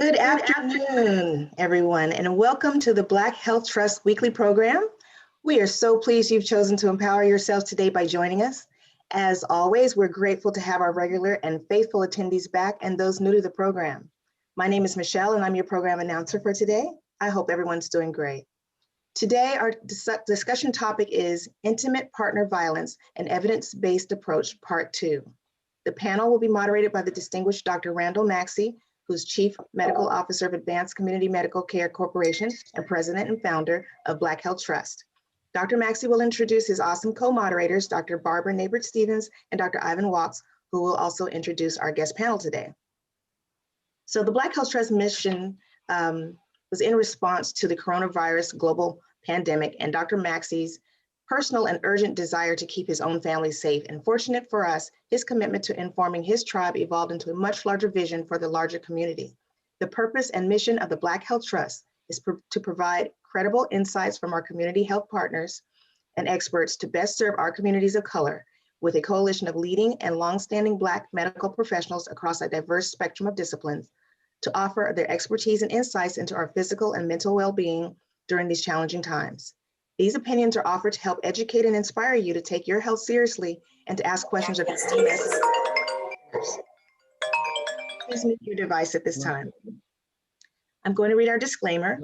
Good afternoon, everyone, and welcome to the Black Health Trust weekly program. We are so pleased you've chosen to empower yourselves today by joining us. As always, we're grateful to have our regular and faithful attendees back and those new to the program. My name is Michelle, and I'm your program announcer for today. I hope everyone's doing great. Today, our discussion topic is Intimate Partner Violence, an Evidence-Based Approach, Part 2. The panel will be moderated by the distinguished Dr. Randall Maxey, who's Chief Medical Officer of Advanced Community Medical Care Corporation and President and Founder of Black Health Trust. Dr. Maxey will introduce his awesome co-moderators, Dr. Barbara Neighbert-Stevens and Dr. Ivan Walks, who will also introduce our guest panel today. So the Black Health Trust mission was in response to the coronavirus global pandemic and Dr. Maxey's personal and urgent desire to keep his own family safe. And fortunate for us, his commitment to informing his tribe evolved into a much larger vision for the larger community. The purpose and mission of the Black Health Trust is to provide credible insights from our community health partners and experts to best serve our communities of color with a coalition of leading and longstanding Black medical professionals across a diverse spectrum of disciplines to offer their expertise and insights into our physical and mental well-being during these challenging times. These opinions are offered to help educate and inspire you to take your health seriously and to ask questions of esteemed experts. Please mute your device at this time. I'm going to read our disclaimer.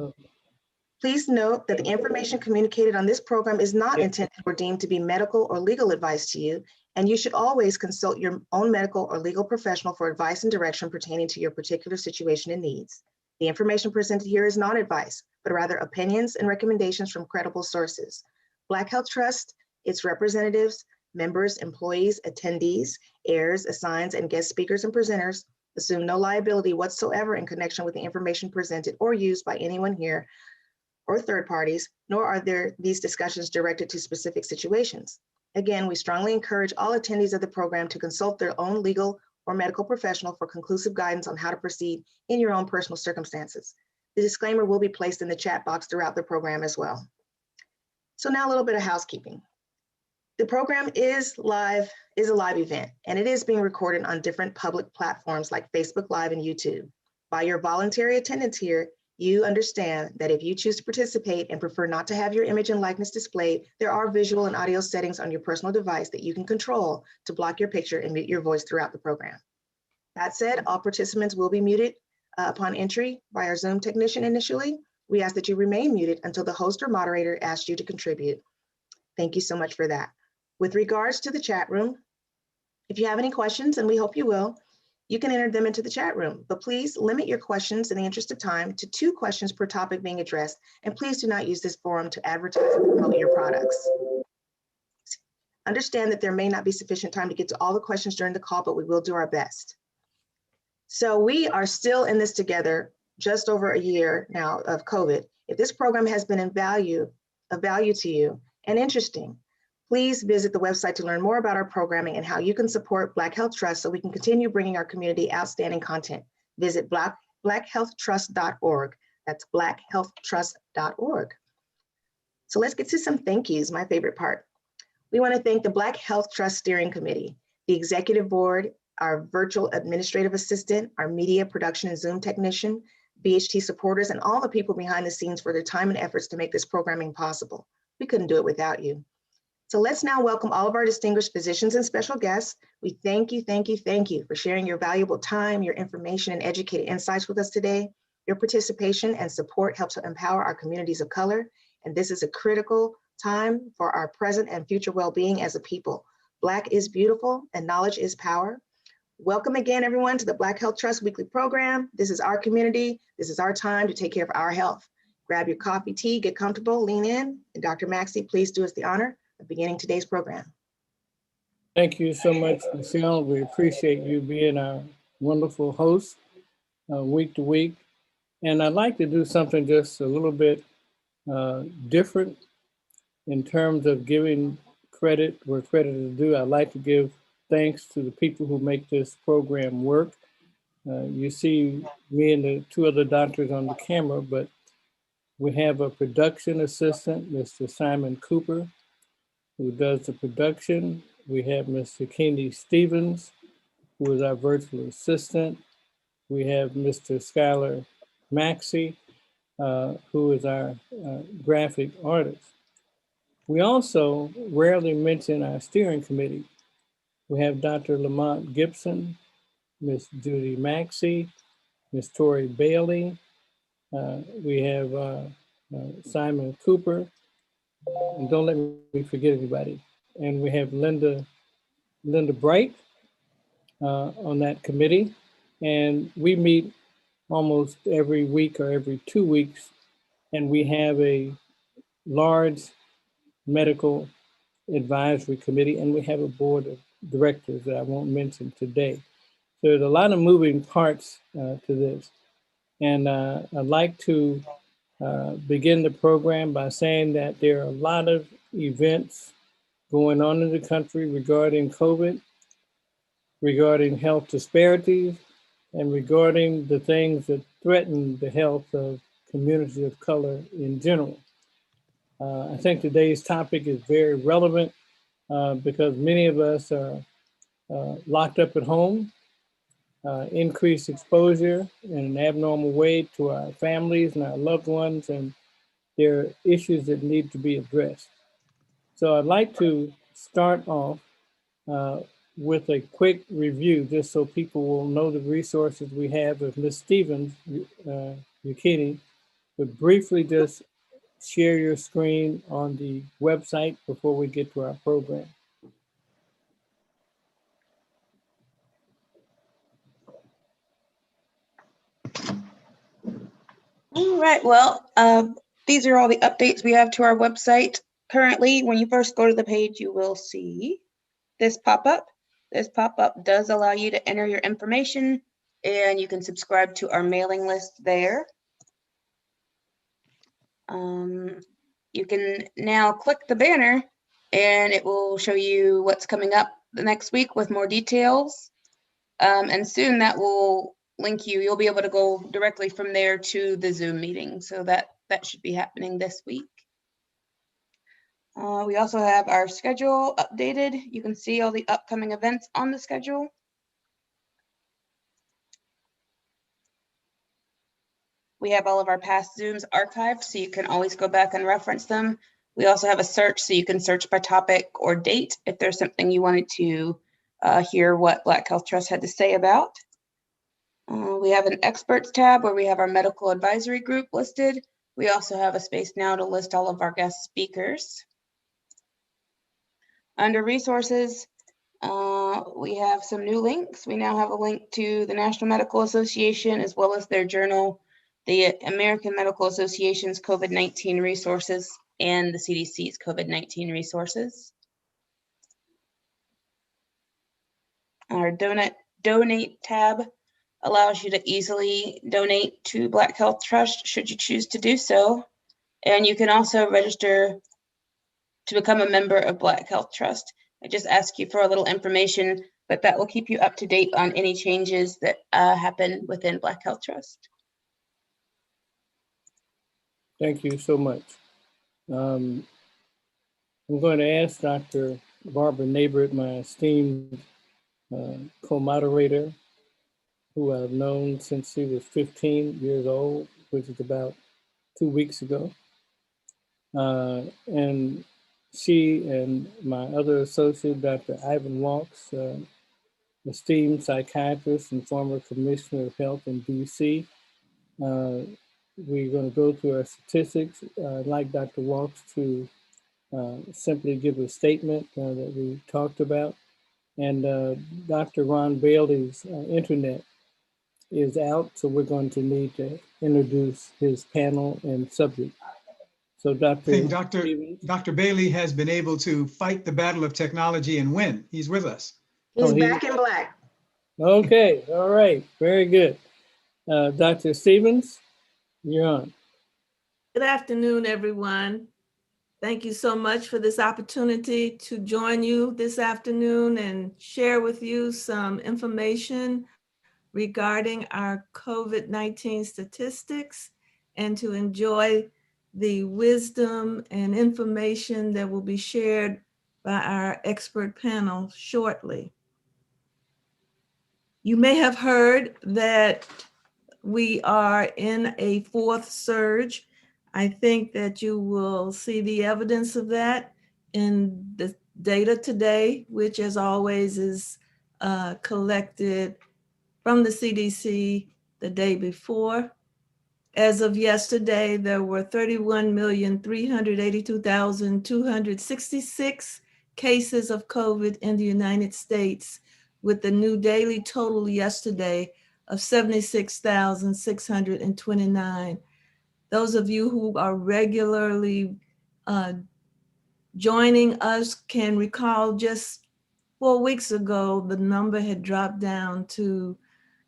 Please note that the information communicated on this program is not intended or deemed to be medical or legal advice to you, and you should always consult your own medical or legal professional for advice and direction pertaining to your particular situation and needs. The information presented here is not advice, but rather opinions and recommendations from credible sources. Black Health Trust, its representatives, members, employees, attendees, heirs, assigns, and guest speakers and presenters assume no liability whatsoever in connection with the information presented or used by anyone here or third parties, nor are these discussions directed to specific situations. Again, we strongly encourage all attendees of the program to consult their own legal or medical professional for conclusive guidance on how to proceed in your own personal circumstances. The disclaimer will be placed in the chat box throughout the program as well. So now a little bit of housekeeping. The program is a live event, and it is being recorded on different public platforms like Facebook Live and YouTube. By your voluntary attendance here, you understand that if you choose to participate and prefer not to have your image and likeness displayed, there are visual and audio settings on your personal device that you can control to block your picture and mute your voice throughout the program. That said, all participants will be muted upon entry by our Zoom technician initially. We ask that you remain muted until the host or moderator asks you to contribute. Thank you so much for that. With regards to the chat room, if you have any questions, and we hope you will, you can enter them into the chat room, but please limit your questions in the interest of time to 2 questions per topic being addressed, and please do not use this forum to advertise or promote your products. Understand that there may not be sufficient time to get to all the questions during the call, but we will do our best. So we are still in this together, just over a year now of COVID. If this program has been of value to you and interesting, please visit the website to learn more about our programming and how you can support Black Health Trust so we can continue bringing our community outstanding content. Visit blackhealthtrust.org. That's blackhealthtrust.org. So let's get to some thank yous, my favorite part. We want to thank the Black Health Trust Steering Committee, the Executive Board, our virtual administrative assistant, our media production and Zoom technician, BHT supporters, and all the people behind the scenes for their time and efforts to make this programming possible. We couldn't do it without you. So let's now welcome all of our distinguished physicians and special guests. We thank you for sharing your valuable time, your information, and educated insights with us today. Your participation and support helps to empower our communities of color, and this is a critical time for our present and future well-being as a people. Black is beautiful and knowledge is power. Welcome again, everyone, to the Black Health Trust weekly program. This is our community. This is our time to take care of our health. Grab your coffee, tea, get comfortable, lean in, and Dr. Maxey, please do us the honor of beginning today's program. Thank you so much, Michelle. We appreciate you being our wonderful host week to week. And I'd like to do something just a little bit different in terms of giving credit where credit is due. I'd like to give thanks to the people who make this program work. You see me and the 2 other doctors on the camera, but we have a production assistant, Mr. Simon Cooper, who does the production. We have Mr. Kenny Stevens, who is our virtual assistant. we have Mr. Skylar Maxey, who is our graphic artist. We also rarely mention our steering committee. We have Dr. Lamont Gibson, Ms. Judy Maxey, Ms. Tori Bailey. We have Simon Cooper, and don't let me forget anybody. And we have Linda Bright on that committee. And we meet almost every week or every 2 weeks, and we have a large medical advisory committee, and we have a board of directors that I won't mention today. So there's a lot of moving parts to this. And I'd like to begin the program by saying that there are a lot of events going on in the country regarding COVID, regarding health disparities, and regarding the things that threaten the health of communities of color in general. I think today's topic is very relevant because many of us are locked up at home, increased exposure in an abnormal way to our families and our loved ones, and there are issues that need to be addressed. So I'd like to start off with a quick review, just so people will know the resources we have. If Ms. Stevens, Yukini, would briefly just share your screen on the website before we get to our program. All right, well, these are all the updates we have to our website. Currently, when you first go to the page, you will see this pop-up. This pop-up does allow you to enter your information, and you can subscribe to our mailing list there. You can now click the banner, and it will show you what's coming up the next week with more details. And soon that will link you. You'll be able to go directly from there to the Zoom meeting. So that should be happening this week. We also have our schedule updated. You can see all the upcoming events on the schedule. We have all of our past Zooms archived, so you can always go back and reference them. We also have a search, so you can search by topic or date if there's something you wanted to hear what Black Health Trust had to say about. We have an experts tab where we have our medical advisory group listed. We also have a space now to list all of our guest speakers. Under resources, we have some new links. We now have a link to the National Medical Association as well as their journal, the American Medical Association's COVID-19 resources, and the CDC's COVID-19 resources. Our donate tab allows you to easily donate to Black Health Trust should you choose to do so. And you can also register to become a member of Black Health Trust. I just ask you for a little information, but that will keep you up to date on any changes that happen within Black Health Trust. Thank you so much. I'm going to ask Dr. Barbara Neighbor, my esteemed co-moderator, who I've known since she was 15 years old, which is about 2 weeks ago. And she and my other associate, Dr. Ivan Walks, esteemed psychiatrist and former commissioner of health in DC. We're going to go through our statistics. I'd like Dr. Walks to simply give a statement that we talked about. And Dr. Ron Bailey's internet is out, so we're going to need to introduce his panel and subject. So Dr. Bailey has been able to fight the battle of technology and win. He's with us. He's back in black. Okay, all right, very good. Dr. Stevens, you're on. Good afternoon, everyone. Thank you so much for this opportunity to join you this afternoon and share with you some information regarding our COVID-19 statistics and to enjoy the wisdom and information that will be shared by our expert panel shortly. You may have heard that we are in a fourth surge. I think that you will see the evidence of that in the data today, which as always is collected from the CDC the day before. As of yesterday, there were 31,382,266 cases of COVID in the United States, with the new daily total yesterday of 76,629. Those of you who are regularly joining us can recall just 4 weeks ago, the number had dropped down to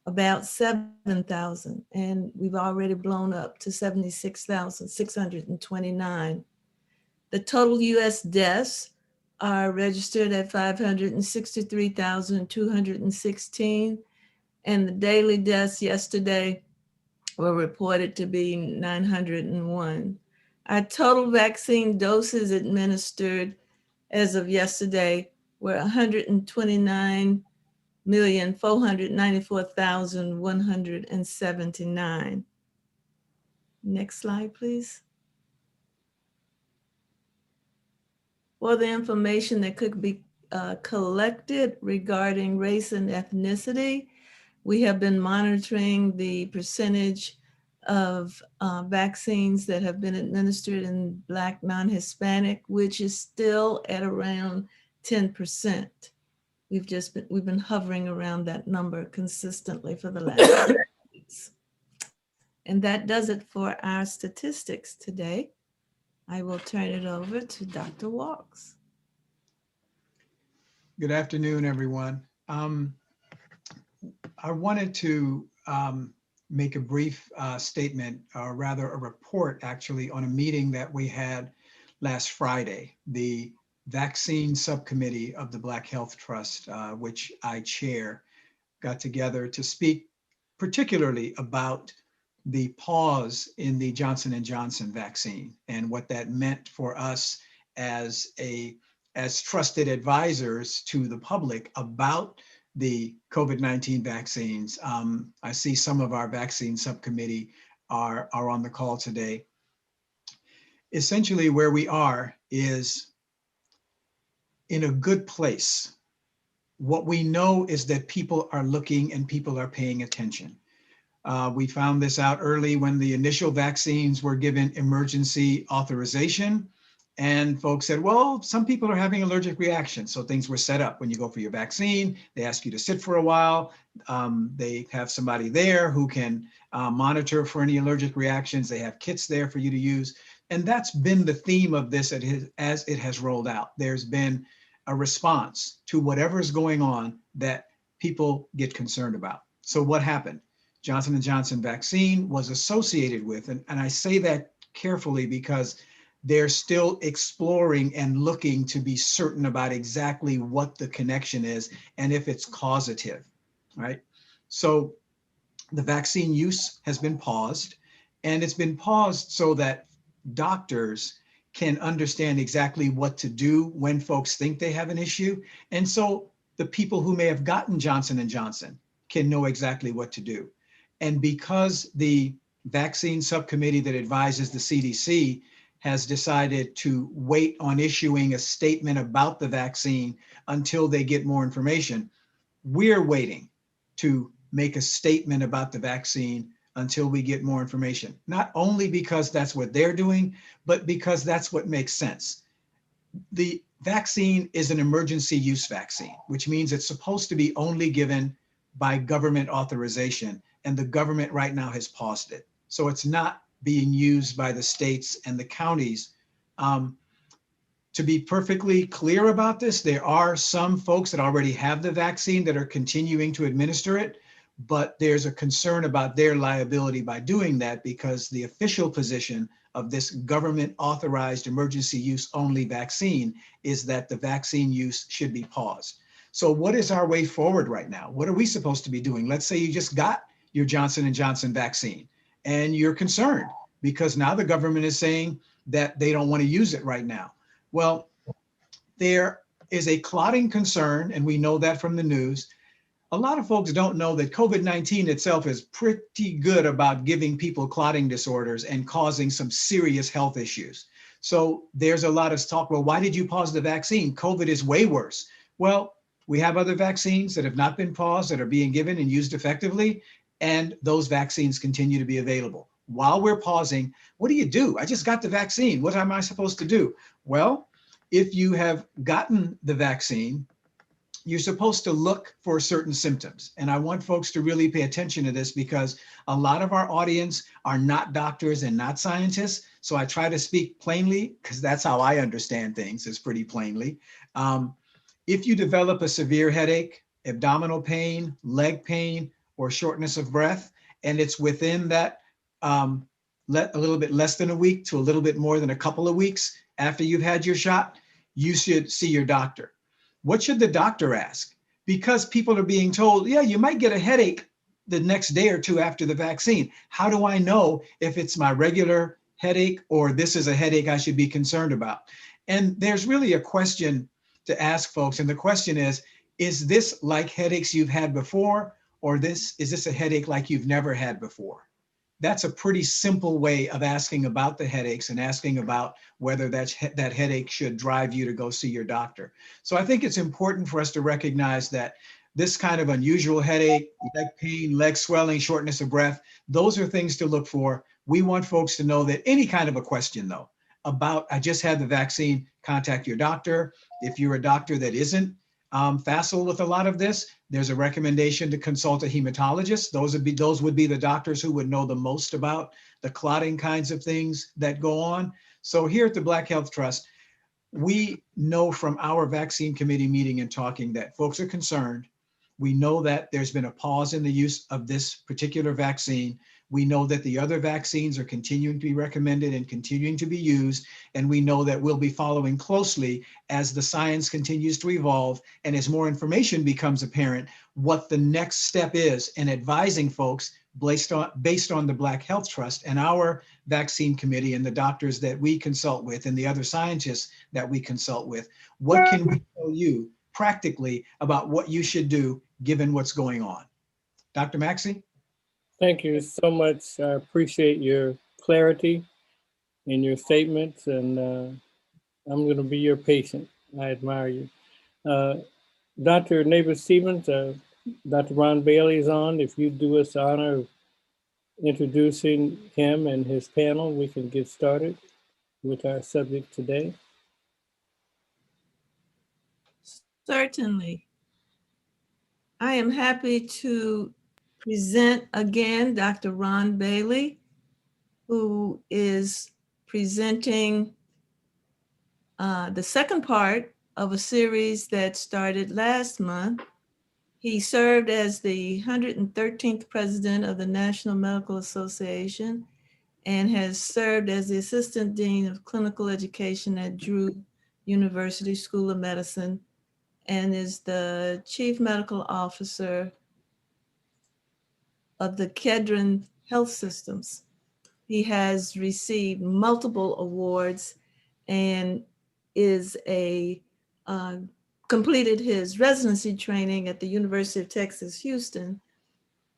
about 7,000, and we've already blown up to 76,629. The total US deaths are registered at 563,216, and the daily deaths yesterday were reported to be 901. Our total vaccine doses administered as of yesterday were 129,494,179. Next slide, please. For the information that could be collected regarding race and ethnicity, we have been monitoring the percentage of vaccines that have been administered in Black non-Hispanic, which is still at around 10%. We've been hovering around that number consistently for the last weeks. And that does it for our statistics today. I will turn it over to Dr. Walks. Good afternoon, everyone. I wanted to make a brief statement, or rather a report actually, on a meeting that we had last Friday. The vaccine subcommittee of the Black Health Trust, which I chair, got together to speak particularly about the pause in the Johnson & Johnson vaccine and what that meant for us as trusted advisors to the public about the COVID-19 vaccines. I see some of our vaccine subcommittee are on the call today. Essentially, where we are is in a good place. What we know is that people are looking and people are paying attention. We found this out early when the initial vaccines were given emergency authorization, and folks said, well, some people are having allergic reactions. So things were set up. When you go for your vaccine, they ask you to sit for a while. They have somebody there who can monitor for any allergic reactions. They have kits there for you to use. And that's been the theme of this as it has rolled out. There's been a response to whatever's going on that people get concerned about. So what happened? Johnson & Johnson vaccine was associated with, and I say that carefully because they're still exploring and looking to be certain about exactly what the connection is and if it's causative, right? So the vaccine use has been paused, and it's been paused so that doctors can understand exactly what to do when folks think they have an issue. And so the people who may have gotten Johnson & Johnson can know exactly what to do. And because the vaccine subcommittee that advises the CDC has decided to wait on issuing a statement about the vaccine until they get more information, we're waiting to make a statement about the vaccine until we get more information. Not only because that's what they're doing, but because that's what makes sense. The vaccine is an emergency use vaccine, which means it's supposed to be only given by government authorization, and the government right now has paused it. So it's not being used by the states and the counties. To be perfectly clear about this, there are some folks that already have the vaccine that are continuing to administer it, but there's a concern about their liability by doing that because the official position of this government authorized emergency use only vaccine is that the vaccine use should be paused. So what is our way forward right now? What are we supposed to be doing? Let's say you just got your Johnson & Johnson vaccine and you're concerned because now the government is saying that they don't want to use it right now. Well, there is a clotting concern, and we know that from the news, a lot of folks don't know that COVID-19 itself is pretty good about giving people clotting disorders and causing some serious health issues. So there's a lot of talk, well, why did you pause the vaccine? COVID is way worse. Well, we have other vaccines that have not been paused that are being given and used effectively, and those vaccines continue to be available. While we're pausing, what do? I just got the vaccine. What am I supposed to do? Well, if you have gotten the vaccine, you're supposed to look for certain symptoms. And I want folks to really pay attention to this because a lot of our audience are not doctors and not scientists. So I try to speak plainly because that's how I understand things, is pretty plainly. If you develop a severe headache, abdominal pain, leg pain, or shortness of breath, and it's within that a little bit less than a week to a little bit more than a couple of weeks after you've had your shot, you should see your doctor. What should the doctor ask? Because people are being told, yeah, you might get a headache the next day or two after the vaccine. How do I know if it's my regular headache or this is a headache I should be concerned about? And there's really a question to ask folks. And the question is this like headaches you've had before, or is this a headache like you've never had before? That's a pretty simple way of asking about the headaches and asking about whether that headache should drive you to go see your doctor. So I think it's important for us to recognize that this kind of unusual headache, leg pain, leg swelling, shortness of breath, those are things to look for. We want folks to know that any kind of a question though, about I just had the vaccine, contact your doctor. If you're a doctor that isn't facile with a lot of this, there's a recommendation to consult a hematologist. Those would be the doctors who would know the most about the clotting kinds of things that go on. So here at the Black Health Trust, we know from our vaccine committee meeting and talking that folks are concerned. We know that there's been a pause in the use of this particular vaccine. We know that the other vaccines are continuing to be recommended and continuing to be used. And we know that we'll be following closely as the science continues to evolve and as more information becomes apparent, what the next step is in advising folks based on the Black Health Trust and our vaccine committee and the doctors that we consult with and the other scientists that we consult with. What can we tell you practically about what you should do given what's going on? Dr. Maxey? Thank you so much. I appreciate your clarity in your statements, and I'm going to be your patient. I admire you. Dr. Nabor-Stevens, Dr. Ron Bailey is on. If you do us the honor of introducing him and his panel, we can get started with our subject today. Certainly. I am happy to present again Dr. Ron Bailey, who is presenting the second part of a series that started last month. He served as the 113th president of the National Medical Association and has served as the Assistant Dean of Clinical Education at Drew University School of Medicine and is the Chief Medical Officer of the Kedron Health Systems. He has received multiple awards and is completed his residency training at the University of Texas, Houston.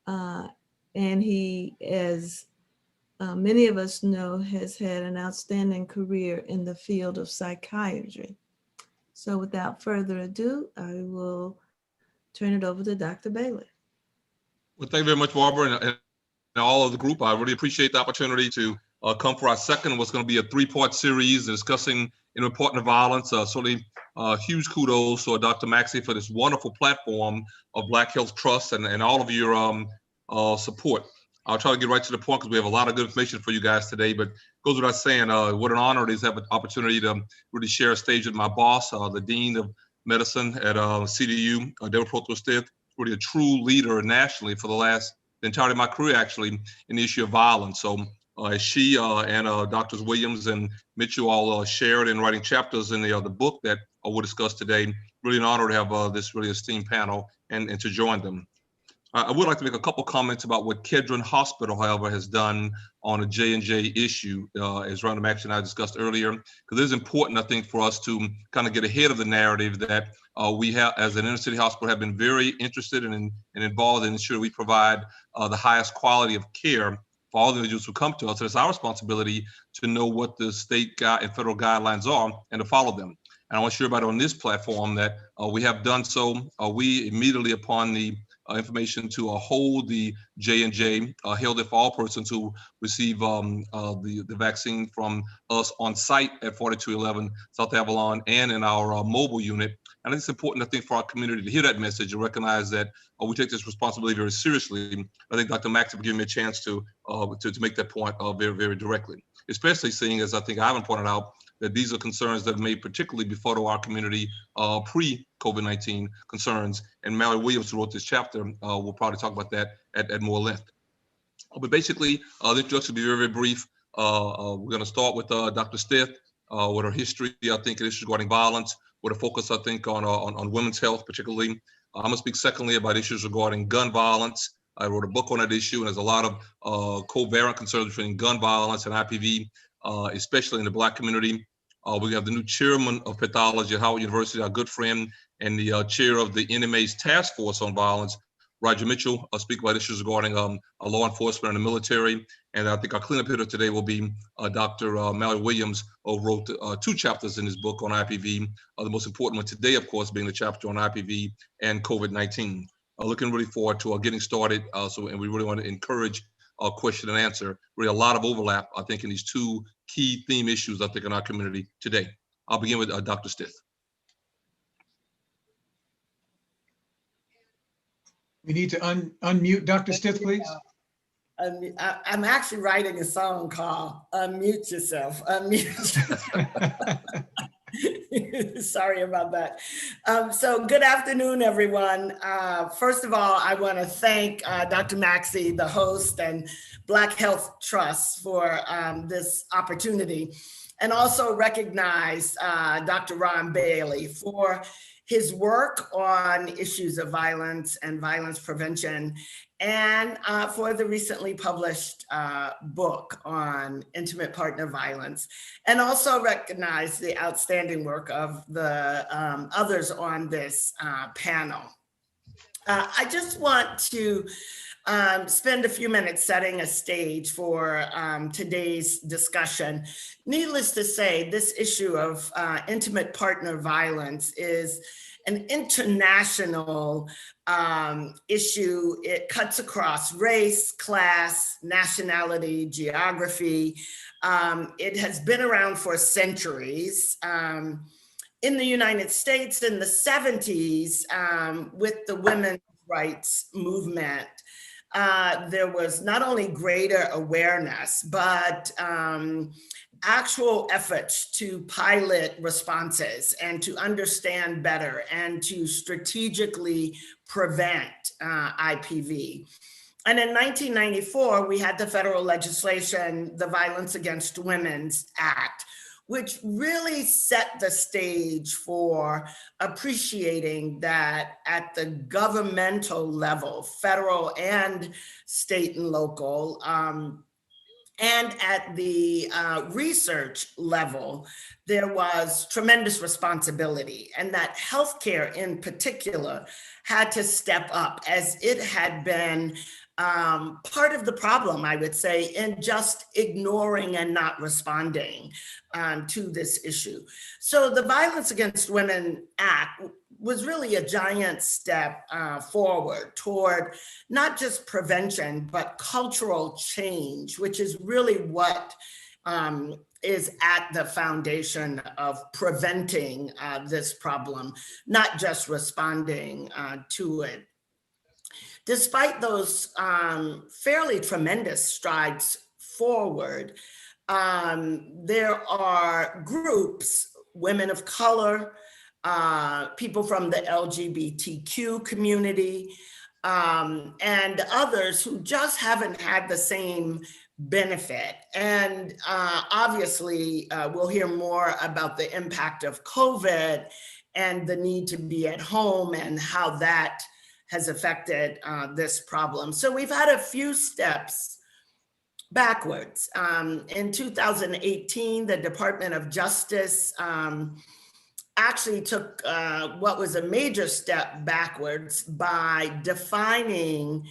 And he, as many of us know, has had an outstanding career in the field of psychiatry. So without further ado, I will turn it over to Dr. Bailey. Well, thank you very much, Barbara, and all of the group. I really appreciate the opportunity to come for our second, what's going to be a three-part series discussing important violence. Certainly huge kudos to Dr. Maxey for this wonderful platform of Black Health Trust and all of your support. I'll try to get right to the point because we have a lot of good information for you guys today, but goes without saying, what an honor it is to have an opportunity to really share a stage with my boss, the Dean of Medicine at CDU, Deborah Proto-Stith, really a true leader nationally for the entirety of my career, actually, in the issue of violence. So as she and Drs. Williams and Mitchell all shared in writing chapters in the book that we'll discuss today, really an honor to have this really esteemed panel and to join them. I would like to make a couple comments about what Kedron Hospital, however, has done on a J&J issue, as Rhonda Maxey and I discussed earlier, because it is important, I think, for us to kind of get ahead of the narrative that we have, as an inner city hospital, have been very interested and involved in ensuring we provide the highest quality of care for all the individuals who come to us. So it's our responsibility to know what the state and federal guidelines are and to follow them. And I want to share everybody on this platform that we have done so. We immediately upon the information to hold the J&J, held it for all persons who receive the vaccine from us on site at 4211 South Avalon and in our mobile unit. And it's important, I think, for our community to hear that message and recognize that we take this responsibility very seriously. I think Dr. Maxey will give me a chance to make that point very, very directly, especially seeing, as I think Ivan pointed out, that these are concerns that may particularly be to our community pre-COVID-19 concerns. And Mallory Williams, who wrote this chapter, will probably talk about that at more length. But basically, the introduction will be very, very brief. We're going to start with Dr. Stith, with her history, I think, in issues regarding violence, with a focus, I think, on women's health, particularly. I'm going to speak secondly about issues regarding gun violence. I wrote a book on that issue, and there's a lot of covariant concerns between gun violence and IPV, especially in the Black community. We have the new chairman of pathology at Howard University, our good friend, and the chair of the NMA's task force on violence, Roger Mitchell, speak about issues regarding law enforcement and the military. And I think our cleanup hitter today will be Dr. Mallory Williams, who wrote 2 chapters in his book on IPV. The most important one today, of course, being the chapter on IPV and COVID-19. Looking really forward to getting started. And we really want to encourage question and answer. Really a lot of overlap, I think, in these 2 key theme issues, I think, in our community today. I'll begin with Dr. Stith. We need to unmute Dr. Stith, please. I'm actually writing a song called Unmute Yourself. Sorry about that. So good afternoon, everyone. First of all, I want to thank Dr. Maxey, the host, and Black Health Trust for this opportunity, and also recognize Dr. Ron Bailey for his work on issues of violence and violence prevention, and for the recently published book on intimate partner violence, and also recognize the outstanding work of the others on this panel. I just want to spend a few minutes setting a stage for today's discussion. Needless to say, this issue of intimate partner violence is an international issue. It cuts across race, class, nationality, geography. It has been around for centuries. In the United States in the 70s, with the women's rights movement, there was not only greater awareness, but actual efforts to pilot responses and to understand better and to strategically prevent IPV. And in 1994, we had the federal legislation, the Violence Against Women's Act, which really set the stage for appreciating that at the governmental level, federal and state and local, and at the research level, there was tremendous responsibility, and that healthcare in particular had to step up, as it had been part of the problem, I would say, in just ignoring and not responding to this issue. So the Violence Against Women Act was really a giant step forward toward not just prevention, but cultural change, which is really what is at the foundation of preventing this problem, not just responding to it. Despite those fairly tremendous strides forward, there are groups, women of color, people from the LGBTQ community, and others who just haven't had the same benefit. And obviously, we'll hear more about the impact of COVID and the need to be at home and how that has affected this problem. So we've had a few steps backwards. In 2018, the Department of Justice actually took what was a major step backwards by defining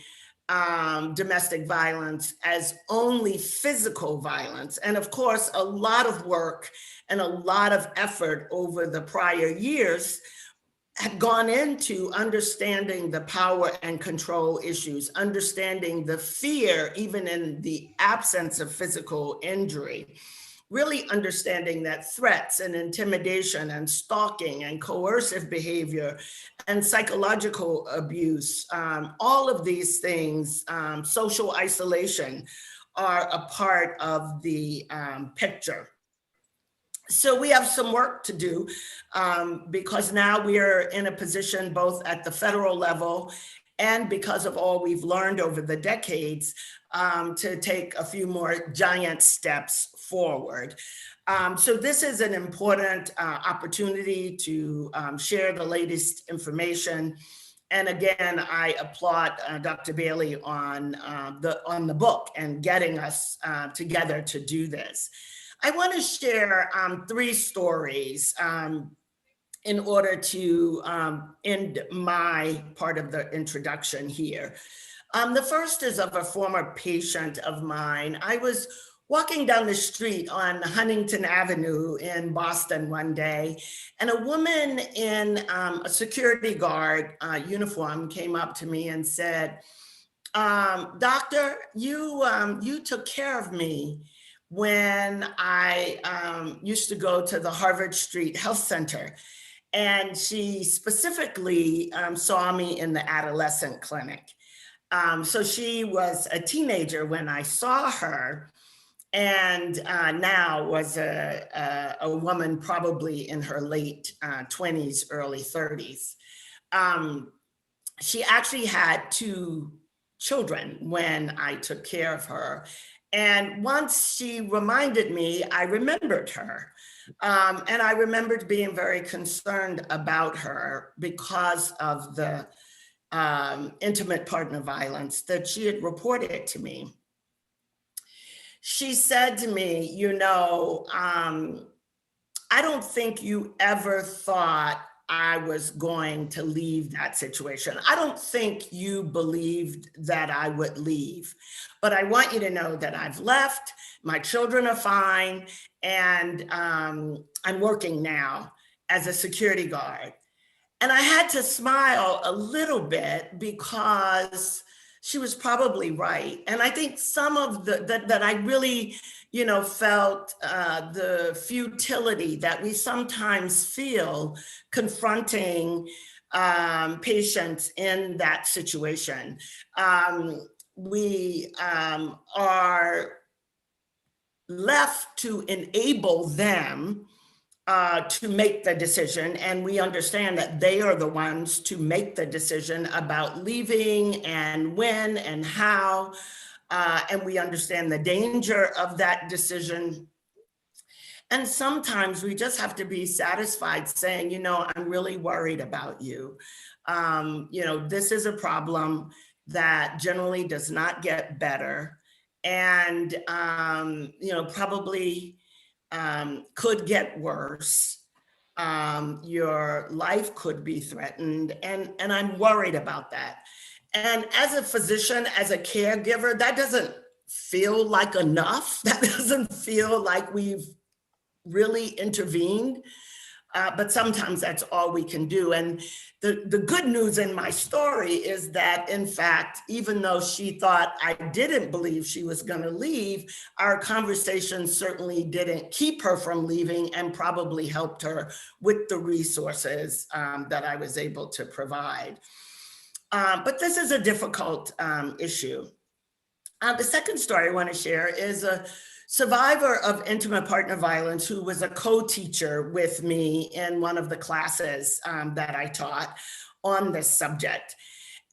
domestic violence as only physical violence. And of course, a lot of work and a lot of effort over the prior years had gone into understanding the power and control issues, understanding the fear, even in the absence of physical injury, really understanding that threats and intimidation and stalking and coercive behavior and psychological abuse, all of these things, social isolation, are a part of the picture. So we have some work to do because now we are in a position both at the federal level and because of all we've learned over the decades to take a few more giant steps forward. So this is an important opportunity to share the latest information. And again, I applaud Dr. Bailey on the book and getting us together to do this. I want to share 3 stories in order to end my part of the introduction here. The first is of a former patient of mine. I was walking down the street on Huntington Avenue in Boston one day, and a woman in a security guard uniform came up to me and said, "Doctor, you took care of me when I used to go to the Harvard Street Health Center." And she specifically saw me in the adolescent clinic. So she was a teenager when I saw her, and now was a woman probably in her late 20s, early 30s. She actually had 2 children when I took care of her. And once she reminded me, I remembered her. And I remembered being very concerned about her because of the intimate partner violence that she had reported to me. She said to me, "You know, I don't think you ever thought I was going to leave that situation. I don't think you believed that I would leave. But I want you to know that I've left, my children are fine, and I'm working now as a security guard." And I had to smile a little bit because she was probably right. And I think some of that I really, felt the futility that we sometimes feel confronting patients in that situation. We are left to enable them to make the decision, and we understand that they are the ones to make the decision about leaving and when and how, and we understand the danger of that decision. And sometimes we just have to be satisfied saying, "I'm really worried about you. This is a problem that generally does not get better, and probably could get worse. Your life could be threatened, and I'm worried about that." And as a physician, as a caregiver, that doesn't feel like enough. That doesn't feel like we've really intervened. But sometimes that's all we can do. And the good news in my story is that, in fact, even though she thought I didn't believe she was going to leave, our conversation certainly didn't keep her from leaving and probably helped her with the resources that I was able to provide. But this is a difficult issue. The second story I want to share is a survivor of intimate partner violence who was a co-teacher with me in one of the classes that I taught on this subject.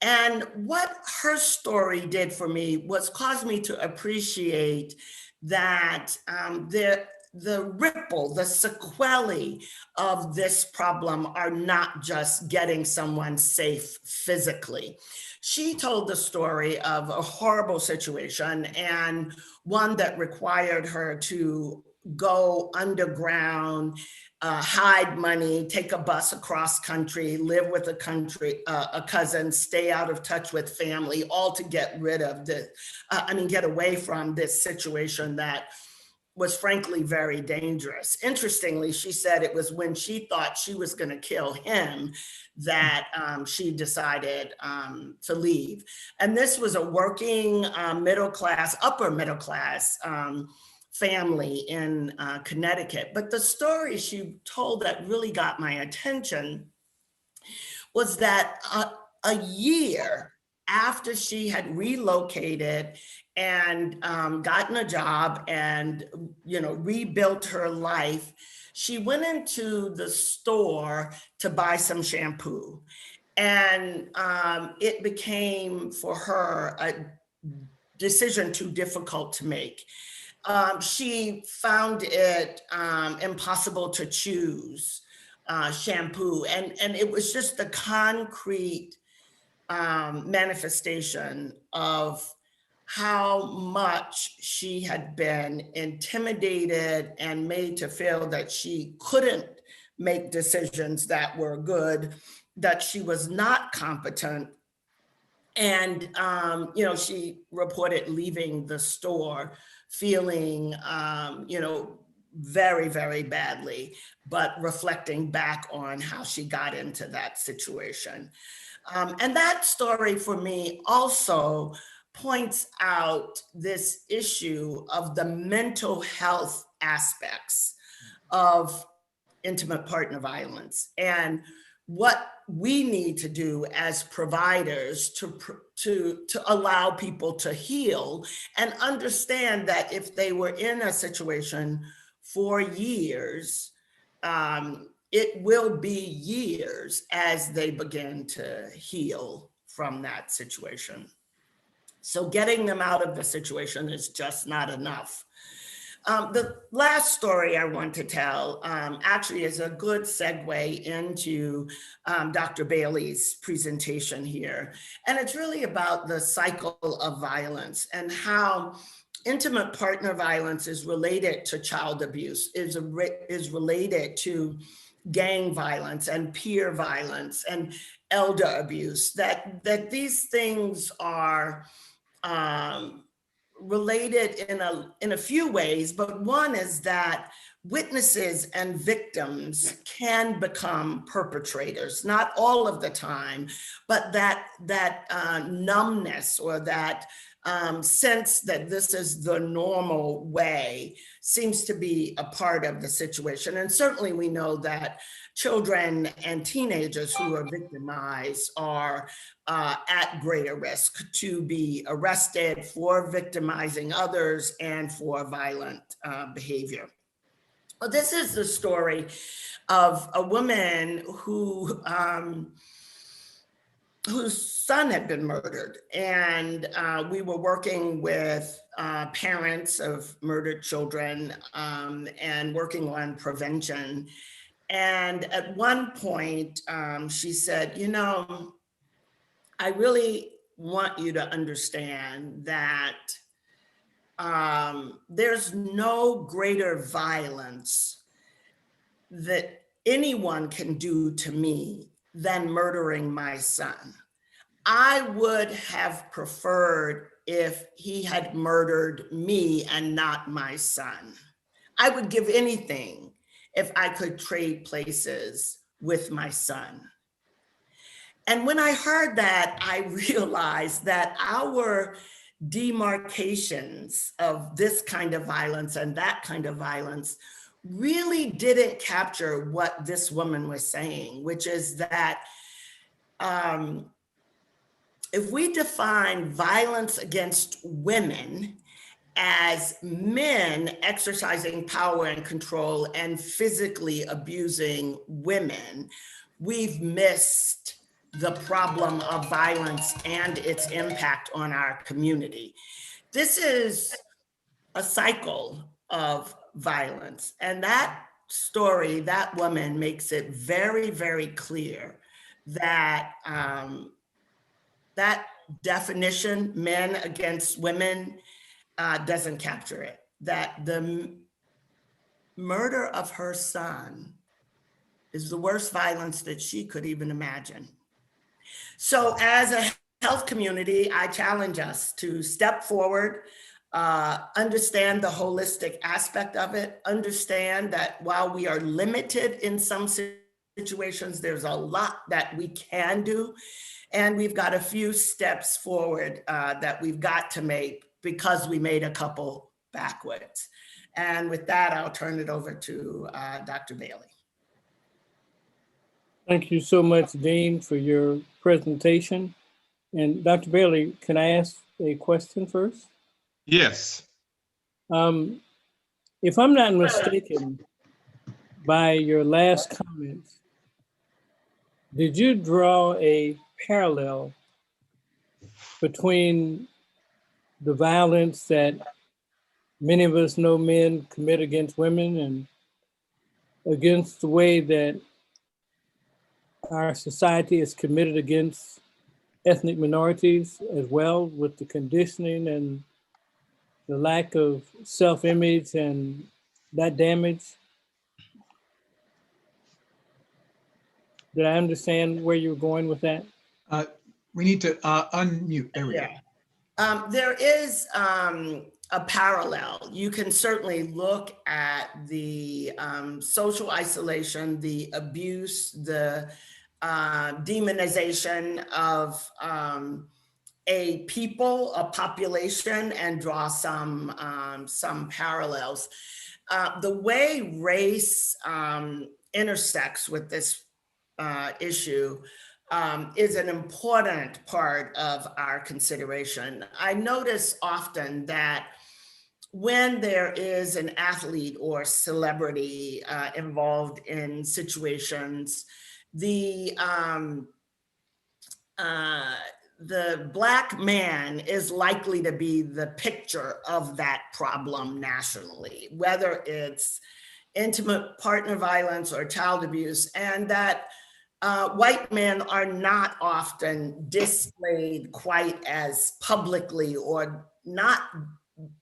And what her story did for me was cause me to appreciate that the ripple, the sequelae of this problem are not just getting someone safe physically. She told the story of a horrible situation, and one that required her to go underground, hide money, take a bus across country, live with a cousin, stay out of touch with family, all to get rid of get away from this situation that was frankly very dangerous. Interestingly, she said it was when she thought she was going to kill him that she decided to leave. And this was a working upper middle class family in Connecticut. But the story she told that really got my attention was that a year after she had relocated and gotten a job and rebuilt her life, she went into the store to buy some shampoo. And it became for her a decision too difficult to make. She found it impossible to choose shampoo. And it was just the concrete manifestation of how much she had been intimidated and made to feel that she couldn't make decisions that were good, that she was not competent. And, she reported leaving the store feeling, very, very badly, but reflecting back on how she got into that situation. And that story for me also points out this issue of the mental health aspects of intimate partner violence and what we need to do as providers to allow people to heal and understand that if they were in a situation for years, it will be years as they begin to heal from that situation. So getting them out of the situation is just not enough. The last story I want to tell actually is a good segue into Dr. Bailey's presentation here. And it's really about the cycle of violence and how intimate partner violence is related to child abuse, is related to gang violence and peer violence and elder abuse, that these things are related in a few ways, but one is that witnesses and victims can become perpetrators, not all of the time, but that numbness or that sense that this is the normal way seems to be a part of the situation. And certainly we know that children and teenagers who are victimized are at greater risk to be arrested for victimizing others and for violent behavior. Well, this is the story of a woman whose son had been murdered. And we were working with parents of murdered children and working on prevention. And at one point, she said, I really want you to understand that there's no greater violence that anyone can do to me than murdering my son. I would have preferred if he had murdered me and not my son. I would give anything if I could trade places with my son. And when I heard that, I realized that our demarcations of this kind of violence and that kind of violence really didn't capture what this woman was saying, which is that if we define violence against women as men exercising power and control and physically abusing women, we've missed the problem of violence and its impact on our community. This is a cycle of violence. And that story, that woman makes it very, very clear that that definition, men against women, doesn't capture it. That the murder of her son is the worst violence that she could even imagine. So as a health community, I challenge us to step forward, understand the holistic aspect of it, understand that while we are limited in some situations, there's a lot that we can do. And we've got a few steps forward that we've got to make because we made a couple backwards. And with that, I'll turn it over to Dr. Bailey. Thank you so much, Dean, for your presentation. And Dr. Bailey, can I ask a question first? Yes. If I'm not mistaken, by your last comments, did you draw a parallel between the violence that many of us know men commit against women and against the way that our society is committed against ethnic minorities as well, with the conditioning and the lack of self-image and that damage? Did I understand where you're going with that? We need to unmute. There we go. There is a parallel. You can certainly look at the social isolation, the abuse, the demonization of a people, a population, and draw some parallels. The way race intersects with this issue is an important part of our consideration. I notice often that when there is an athlete or celebrity involved in situations, the Black man is likely to be the picture of that problem nationally, whether it's intimate partner violence or child abuse, and that white men are not often displayed quite as publicly, or not,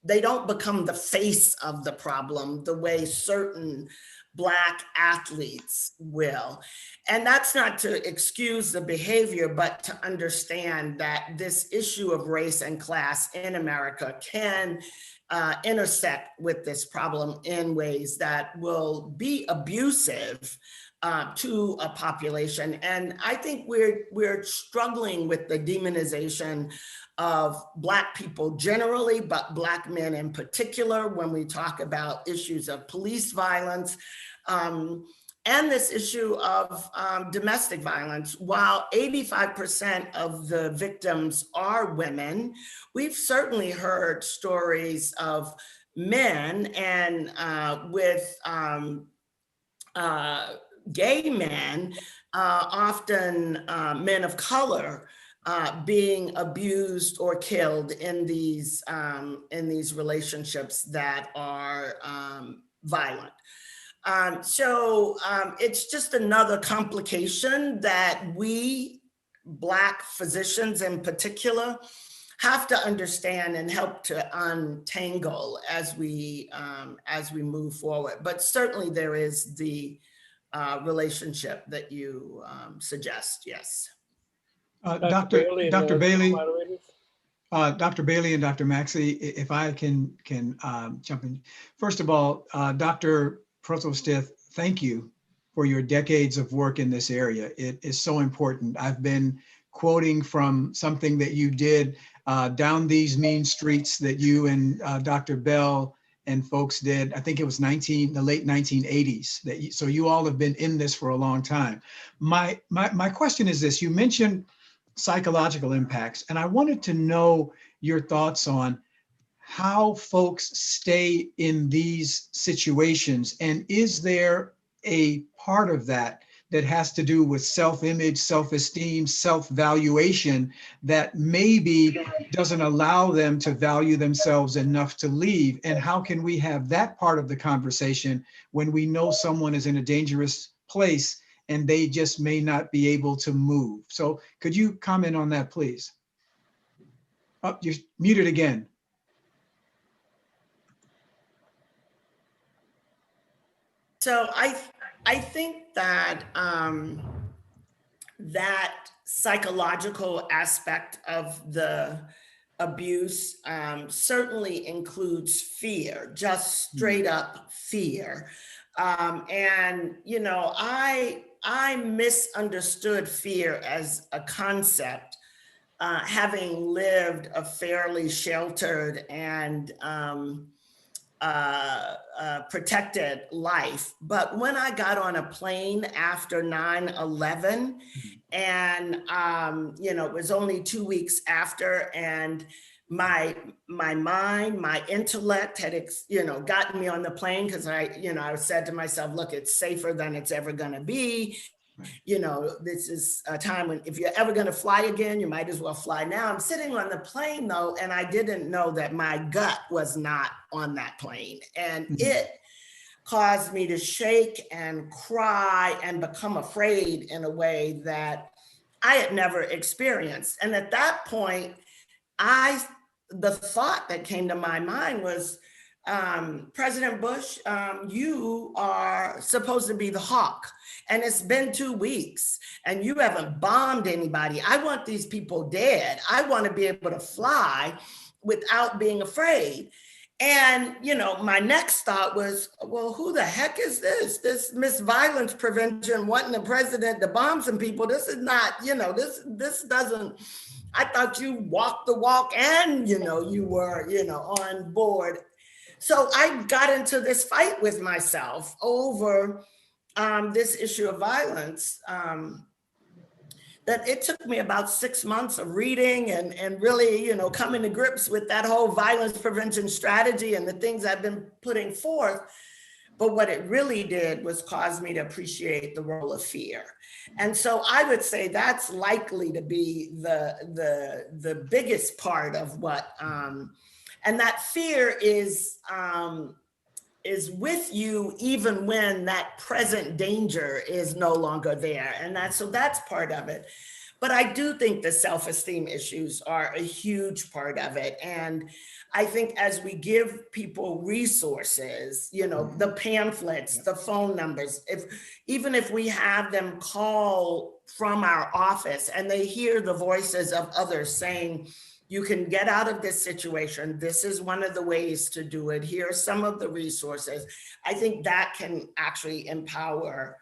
they don't become the face of the problem the way certain Black athletes will. And that's not to excuse the behavior, but to understand that this issue of race and class in America can intersect with this problem in ways that will be abusive to a population. And I think we're struggling with the demonization of Black people generally, but Black men in particular, when we talk about issues of police violence, and this issue of domestic violence. While 85% of the victims are women, we've certainly heard stories of men and with gay men, often men of color, being abused or killed in these relationships that are violent. So it's just another complication that we, Black physicians in particular, have to understand and help to untangle as we move forward. But certainly there is the relationship that you suggest, yes. Dr. Bailey, Dr. Bailey and Dr. Maxey, if I can jump in. First of all, Dr. Prostelstith, thank you for your decades of work in this area. It is so important. I've been quoting from something that you did down these mean streets that you and Dr. Bell and folks did. I think it was the late 1980s. So you all have been in this for a long time. My question is this: you mentioned psychological impacts, and I wanted to know your thoughts on how folks stay in these situations, and is there a part of that that has to do with self-image, self-esteem, self-valuation that maybe doesn't allow them to value themselves enough to leave. And how can we have that part of the conversation when we know someone is in a dangerous place and they just may not be able to move? So could you comment on that, please? Oh, you're muted again. So I think that that psychological aspect of the abuse certainly includes fear, just straight up fear. And you know, I misunderstood fear as a concept, having lived a fairly sheltered and protected life. But when I got on a plane after 9/11, and you know, it was only 2 weeks after, and my mind, my intellect had gotten me on the plane, because I said to myself, look, it's safer than it's ever going to be. You know, this is a time when if you're ever going to fly again, you might as well fly now. I'm sitting on the plane though, and I didn't know that my gut was not on that plane. And it caused me to shake and cry and become afraid in a way that I had never experienced. And at that point, the thought that came to my mind was, President Bush, you are supposed to be the hawk, and it's been 2 weeks and you haven't bombed anybody. I want these people dead. I want to be able to fly without being afraid. And, you know, my next thought was, well, who the heck is this? This Miss Violence Prevention wanting the president to bomb some people. This is not, you know, this doesn't, I thought you walked the walk and, you know, you were, you know, on board. So I got into this fight with myself over this issue of violence, that it took me about 6 months of reading and really, you know, coming to grips with that whole violence prevention strategy and the things I've been putting forth. But what it really did was cause me to appreciate the role of fear. And so I would say that's likely to be the biggest part of what, and that fear is with you even when that present danger is no longer there. And that's part of it. But I do think the self-esteem issues are a huge part of it. And I think as we give people resources, you know, the pamphlets, the phone numbers, even if we have them call from our office and they hear the voices of others saying, you can get out of this situation. This is one of the ways to do it. Here are some of the resources. I think that can actually empower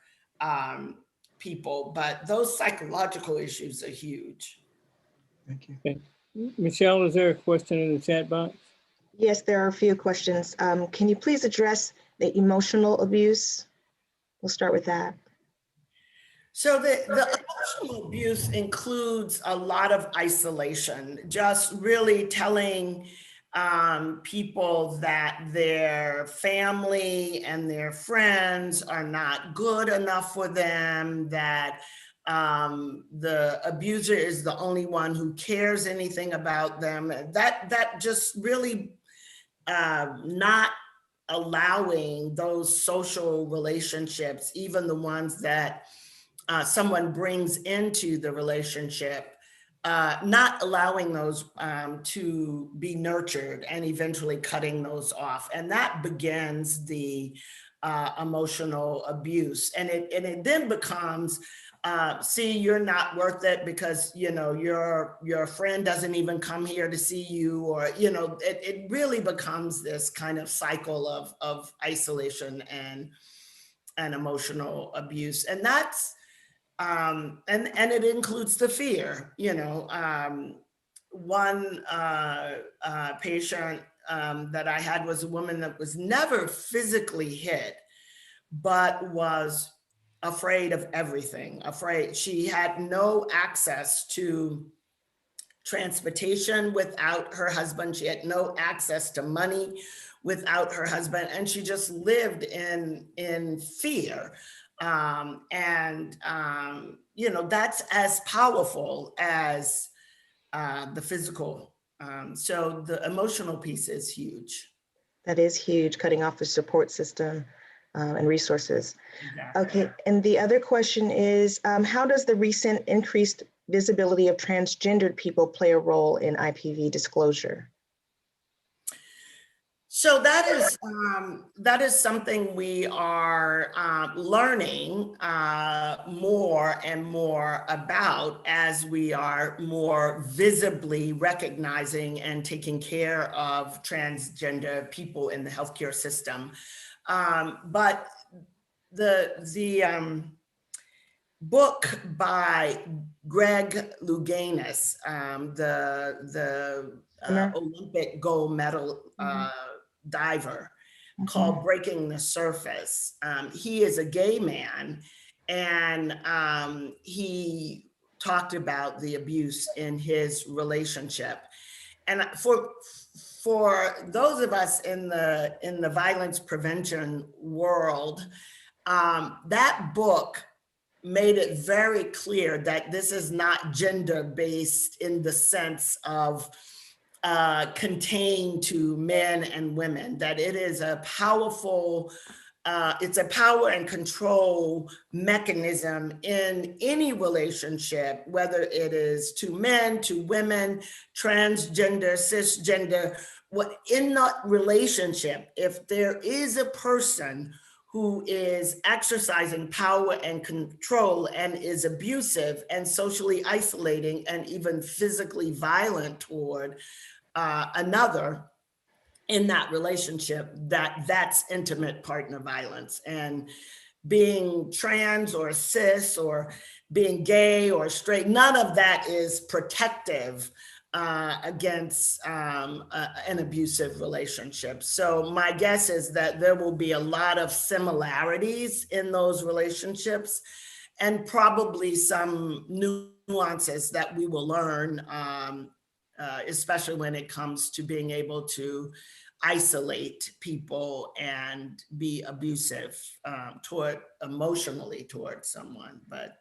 people, but those psychological issues are huge. Thank you. Okay. Michelle, is there a question in the chat box? Yes, there are a few questions. Can you please address the emotional abuse? We'll start with that. So the emotional abuse includes a lot of isolation, just really telling people that their family and their friends are not good enough for them, that the abuser is the only one who cares anything about them. That just really not allowing those social relationships, even the ones that someone brings into the relationship, not allowing those to be nurtured and eventually cutting those off. And that begins the emotional abuse. And it then becomes, see, you're not worth it because, you know, your friend doesn't even come here to see you, or, you know, it really becomes this kind of cycle of isolation and emotional abuse. And that's, and it includes the fear, you know. One patient that I had was a woman that was never physically hit, but was afraid of everything. She had no access to transportation without her husband. She had no access to money without her husband. And she just lived in fear That's as powerful as the physical. So the emotional piece is huge. That is huge, cutting off the support system and resources. Exactly. Okay, and the other question is, how does the recent increased visibility of transgendered people play a role in IPV disclosure? So that is something we are learning more and more about as we are more visibly recognizing and taking care of transgender people in the healthcare system. But the book by Greg Louganis, the Olympic gold medal diver, called Breaking the Surface. He is a gay man, and he talked about the abuse in his relationship. And for those of us in the violence prevention world, that book made it very clear that this is not gender-based in the sense of contained to men and women, that it is a powerful, it's a power and control mechanism in any relationship, whether it is to men, to women, transgender, cisgender. In that relationship, if there is a person who is exercising power and control and is abusive and socially isolating and even physically violent toward another in that relationship, that's intimate partner violence. And being trans or cis or being gay or straight, none of that is protective against an abusive relationship. So my guess is that there will be a lot of similarities in those relationships and probably some nuances that we will learn, especially when it comes to being able to isolate people and be abusive emotionally towards someone. But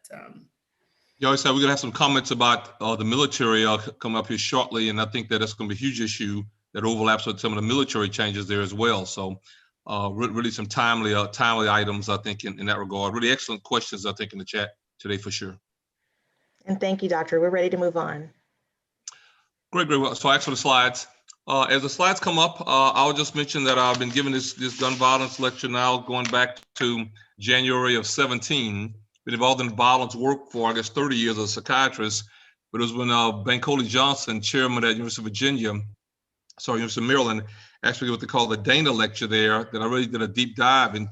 You always said we're gonna have some comments about the military coming up here shortly, and I think that that's gonna be a huge issue that overlaps with some of the military changes there as well. So really some timely items, I think, in that regard. Really excellent questions, I think, in the chat today for sure. And thank you, Doctor. We're ready to move on. Great. So thanks for the slides. As the slides come up, I'll just mention that I've been giving this gun violence lecture now going back to January of 17. Been involved in violence work for, I guess, 30 years as a psychiatrist. But it was when Bankole Johnson, chairman at University of Maryland, actually what they call the Dana lecture there, that I really did a deep dive in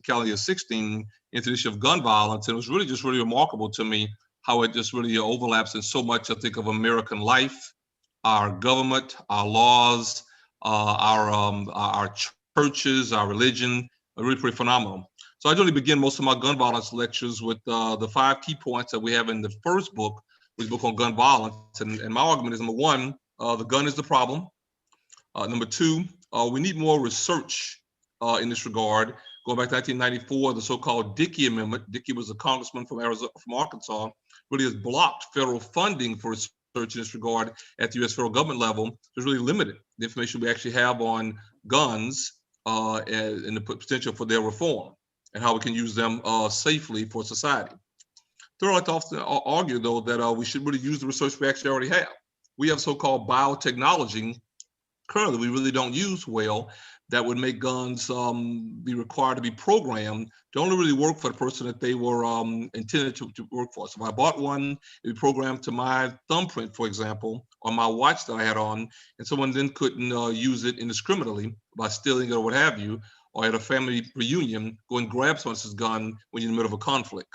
calendar year 16 into the issue of gun violence. And it was really remarkable to me how it just really overlaps in so much, I think, of American life, our government, our laws, our churches, our religion, are really pretty phenomenal. So I generally begin most of my gun violence lectures with the 5 key points that we have in the first book, which is a book on gun violence. And my argument is, number 1, the gun is the problem. Number 2, we need more research in this regard. Going back to 1994, the so-called Dickey Amendment, Dickey was a congressman from Arkansas, really has blocked federal funding for research in this regard at the U.S. federal government level. It's really limited the information we actually have on guns and the potential for their reform and how we can use them safely for society. Third, I like to often argue, though, that we should really use the research we actually already have. We have so-called biotechnology currently we really don't use well that would make guns be required to be programmed to only really work for the person that they were intended to work for. So if I bought one, it would be programmed to my thumbprint, for example, on my watch that I had on, and someone then couldn't use it indiscriminately by stealing it or what have you, or at a family reunion, go and grab someone's gun when you're in the middle of a conflict.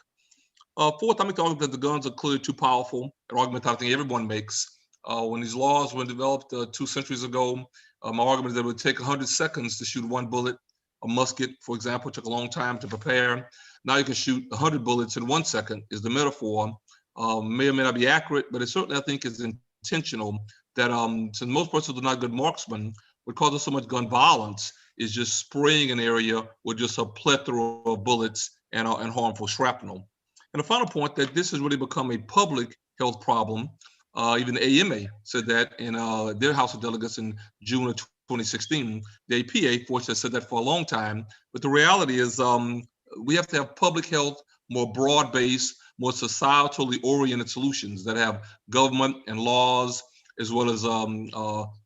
Fourth, I make the argument that the guns are clearly too powerful, an argument I think everyone makes. When these laws were developed 2 centuries ago, my argument is that it would take 100 seconds to shoot 1 bullet. A musket, for example, took a long time to prepare. Now you can shoot 100 bullets in 1 second, is the metaphor. May or may not be accurate, but it certainly, I think, is intentional that since most persons are not good marksmen, what causes so much gun violence is just spraying an area with just a plethora of bullets and harmful shrapnel. And the final point, that this has really become a public health problem. Even the AMA said that in their House of Delegates in June of 2016. The APA, fortunately, has said that for a long time. But the reality is we have to have public health, more broad-based, more societally oriented solutions that have government and laws, as well as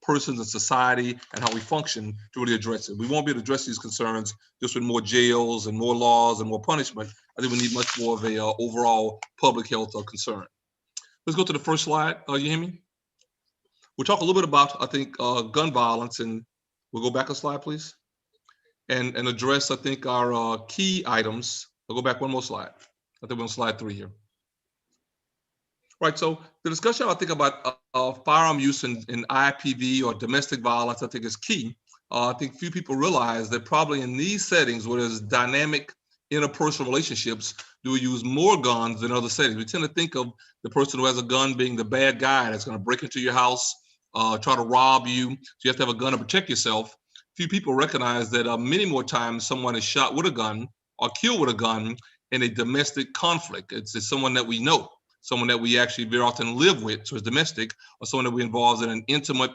persons in society and how we function to really address it. We won't be able to address these concerns just with more jails and more laws and more punishment. I think we need much more of a overall public health concern. Let's go to the first slide. You hear me? We'll talk a little bit about, I think, gun violence, and we'll go back a slide, please, and address, I think, our key items. I'll go back one more slide. I think we're on slide 3 here. Right, so the discussion, I think, about firearm use in IPV or domestic violence, I think, is key. I think few people realize that probably in these settings where there's dynamic interpersonal relationships, do we use more guns than other settings? We tend to think of the person who has a gun being the bad guy that's going to break into your house, try to rob you. So you have to have a gun to protect yourself. Few people recognize that many more times someone is shot with a gun or killed with a gun in a domestic conflict. It's someone that we know, someone that we actually very often live with, so it's domestic, or someone that we involved in an intimate,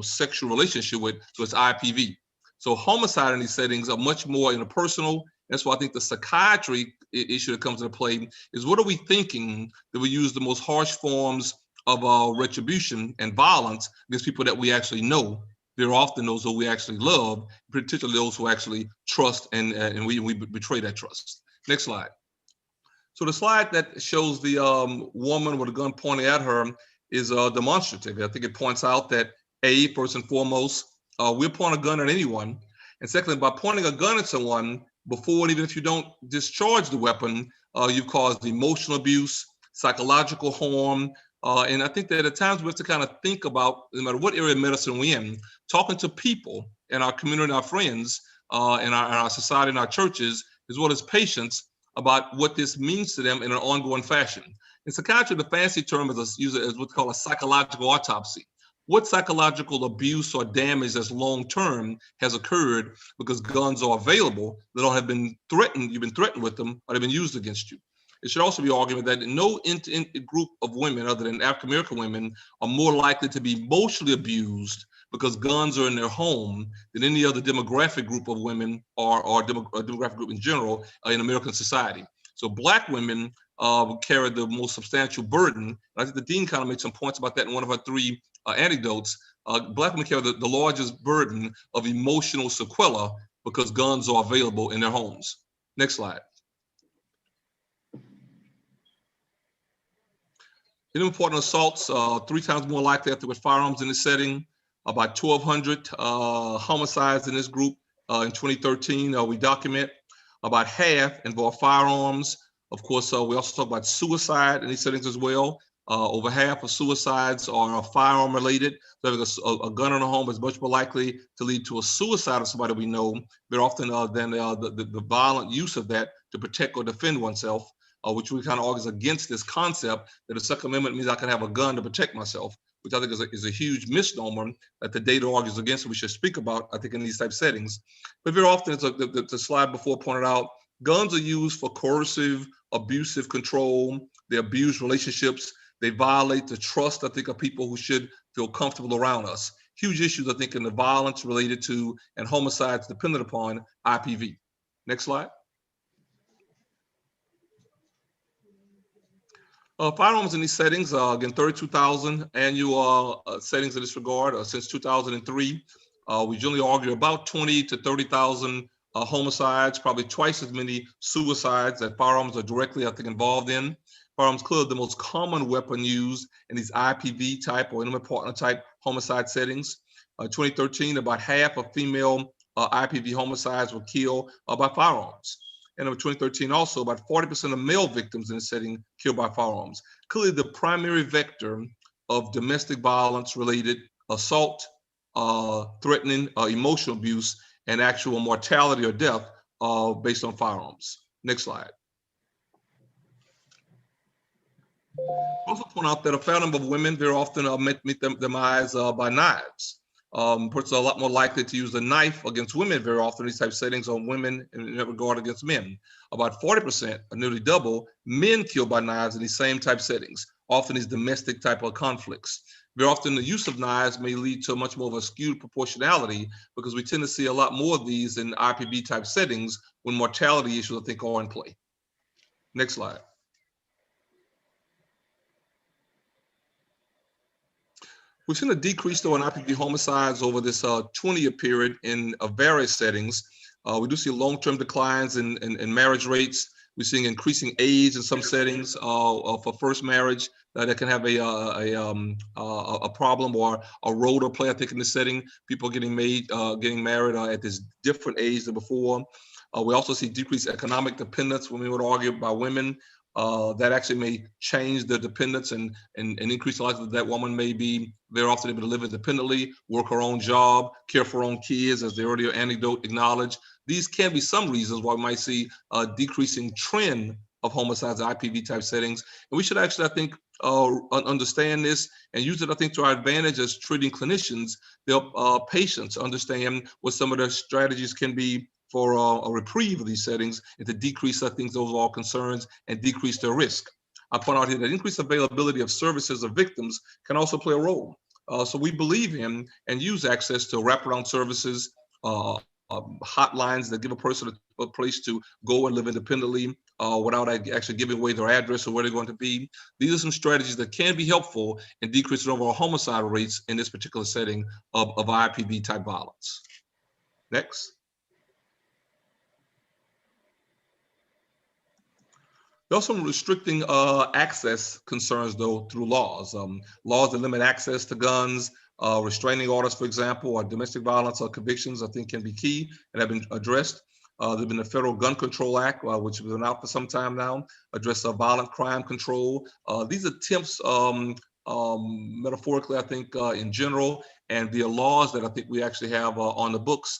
sexual relationship with, so it's IPV. So homicide in these settings are much more interpersonal. That's why I think the psychiatry issue that comes into play is, what are we thinking that we use the most harsh forms of retribution and violence against people that we actually know? They're often those who we actually love, particularly those who actually trust, and we betray that trust. Next slide. So the slide that shows the woman with a gun pointing at her is demonstrative. I think it points out that, A, first and foremost, we'll point a gun at anyone. And secondly, by pointing a gun at someone, before and even if you don't discharge the weapon, you've caused emotional abuse, psychological harm. And I think that at times we have to kind of think about, no matter what area of medicine we're in, talking to people in our community, our friends, in our society, in our churches, as well as patients, about what this means to them in an ongoing fashion. In psychiatry, the fancy term is what's called a psychological autopsy. What psychological abuse or damage that's long-term has occurred because guns are available that don't have been threatened, you've been threatened with them, or they've been used against you. It should also be argued that no group of women other than African-American women are more likely to be emotionally abused because guns are in their home than any other demographic group of women or demographic group in general in American society. So Black women carry the most substantial burden. I think the dean kind of made some points about that in one of her 3 anecdotes. Black women carry the largest burden of emotional sequela because guns are available in their homes. Next slide. Important assaults, 3 times more likely after with firearms in this setting. About 1,200 homicides in this group in 2013 we document. About half involve firearms. Of course, we also talk about suicide in these settings as well. Over half of suicides are firearm related. So having a gun in a home is much more likely to lead to a suicide of somebody we know very often than the violent use of that to protect or defend oneself, which we kind of argues against this concept that the Second Amendment means I can have a gun to protect myself, which I think is a huge misnomer that the data argues against, and we should speak about, I think, in these type settings. But very often, as the slide before pointed out, guns are used for coercive, abusive control. They abuse relationships. They violate the trust, I think, of people who should feel comfortable around us. Huge issues, I think, in the violence related to and homicides dependent upon IPV. Next slide. Firearms in these settings, again, 32,000 annual settings in this regard since 2003. We generally argue about 20 to 30,000 homicides, probably twice as many suicides that firearms are directly, I think, involved in. Firearms clearly the most common weapon used in these IPV type or intimate partner type homicide settings. 2013, about half of female IPV homicides were killed by firearms. And in 2013, also about 40% of male victims in the setting killed by firearms. Clearly the primary vector of domestic violence related assault, threatening, emotional abuse, and actual mortality or death based on firearms. Next slide. Also point out that a fair number of women very often meet their demise by knives. Persons are a lot more likely to use a knife against women very often in these type of settings, on women in that regard against men. About 40%, or nearly double, men killed by knives in these same type settings, often these domestic type of conflicts. Very often the use of knives may lead to much more of a skewed proportionality, because we tend to see a lot more of these in IPV type settings when mortality issues, I think, are in play. Next slide. We've seen a decrease though in IPV homicides over this 20-year period in various settings. We do see long-term declines in marriage rates. We're seeing increasing age in some settings for first marriage that can have a problem or a role to play, I think, in this setting. People getting married at this different age than before. We also see decreased economic dependence, when we would argue, by women. That actually may change the dependence and increase the likelihood that woman may be very often able to live independently, work her own job, care for her own kids, as the earlier anecdote acknowledged. These can be some reasons why we might see a decreasing trend of homicides in IPV type settings. And we should actually, I think, understand this and use it, I think, to our advantage as treating clinicians to help patients understand what some of their strategies can be for a reprieve of these settings, and to decrease, I think, those all concerns and decrease their risk. I point out here that increased availability of services of victims can also play a role. So we believe in and use access to wraparound services, hotlines that give a person a place to go and live independently without actually giving away their address or where they're going to be. These are some strategies that can be helpful in decreasing overall homicide rates in this particular setting of IPV type violence. Next. There are some restricting access concerns, though, through laws. Laws that limit access to guns, restraining orders, for example, or domestic violence or convictions, I think, can be key and have been addressed. There's been the Federal Gun Control Act, which has been out for some time now, address violent crime control. These attempts, metaphorically, I think, in general, and via laws that I think we actually have on the books,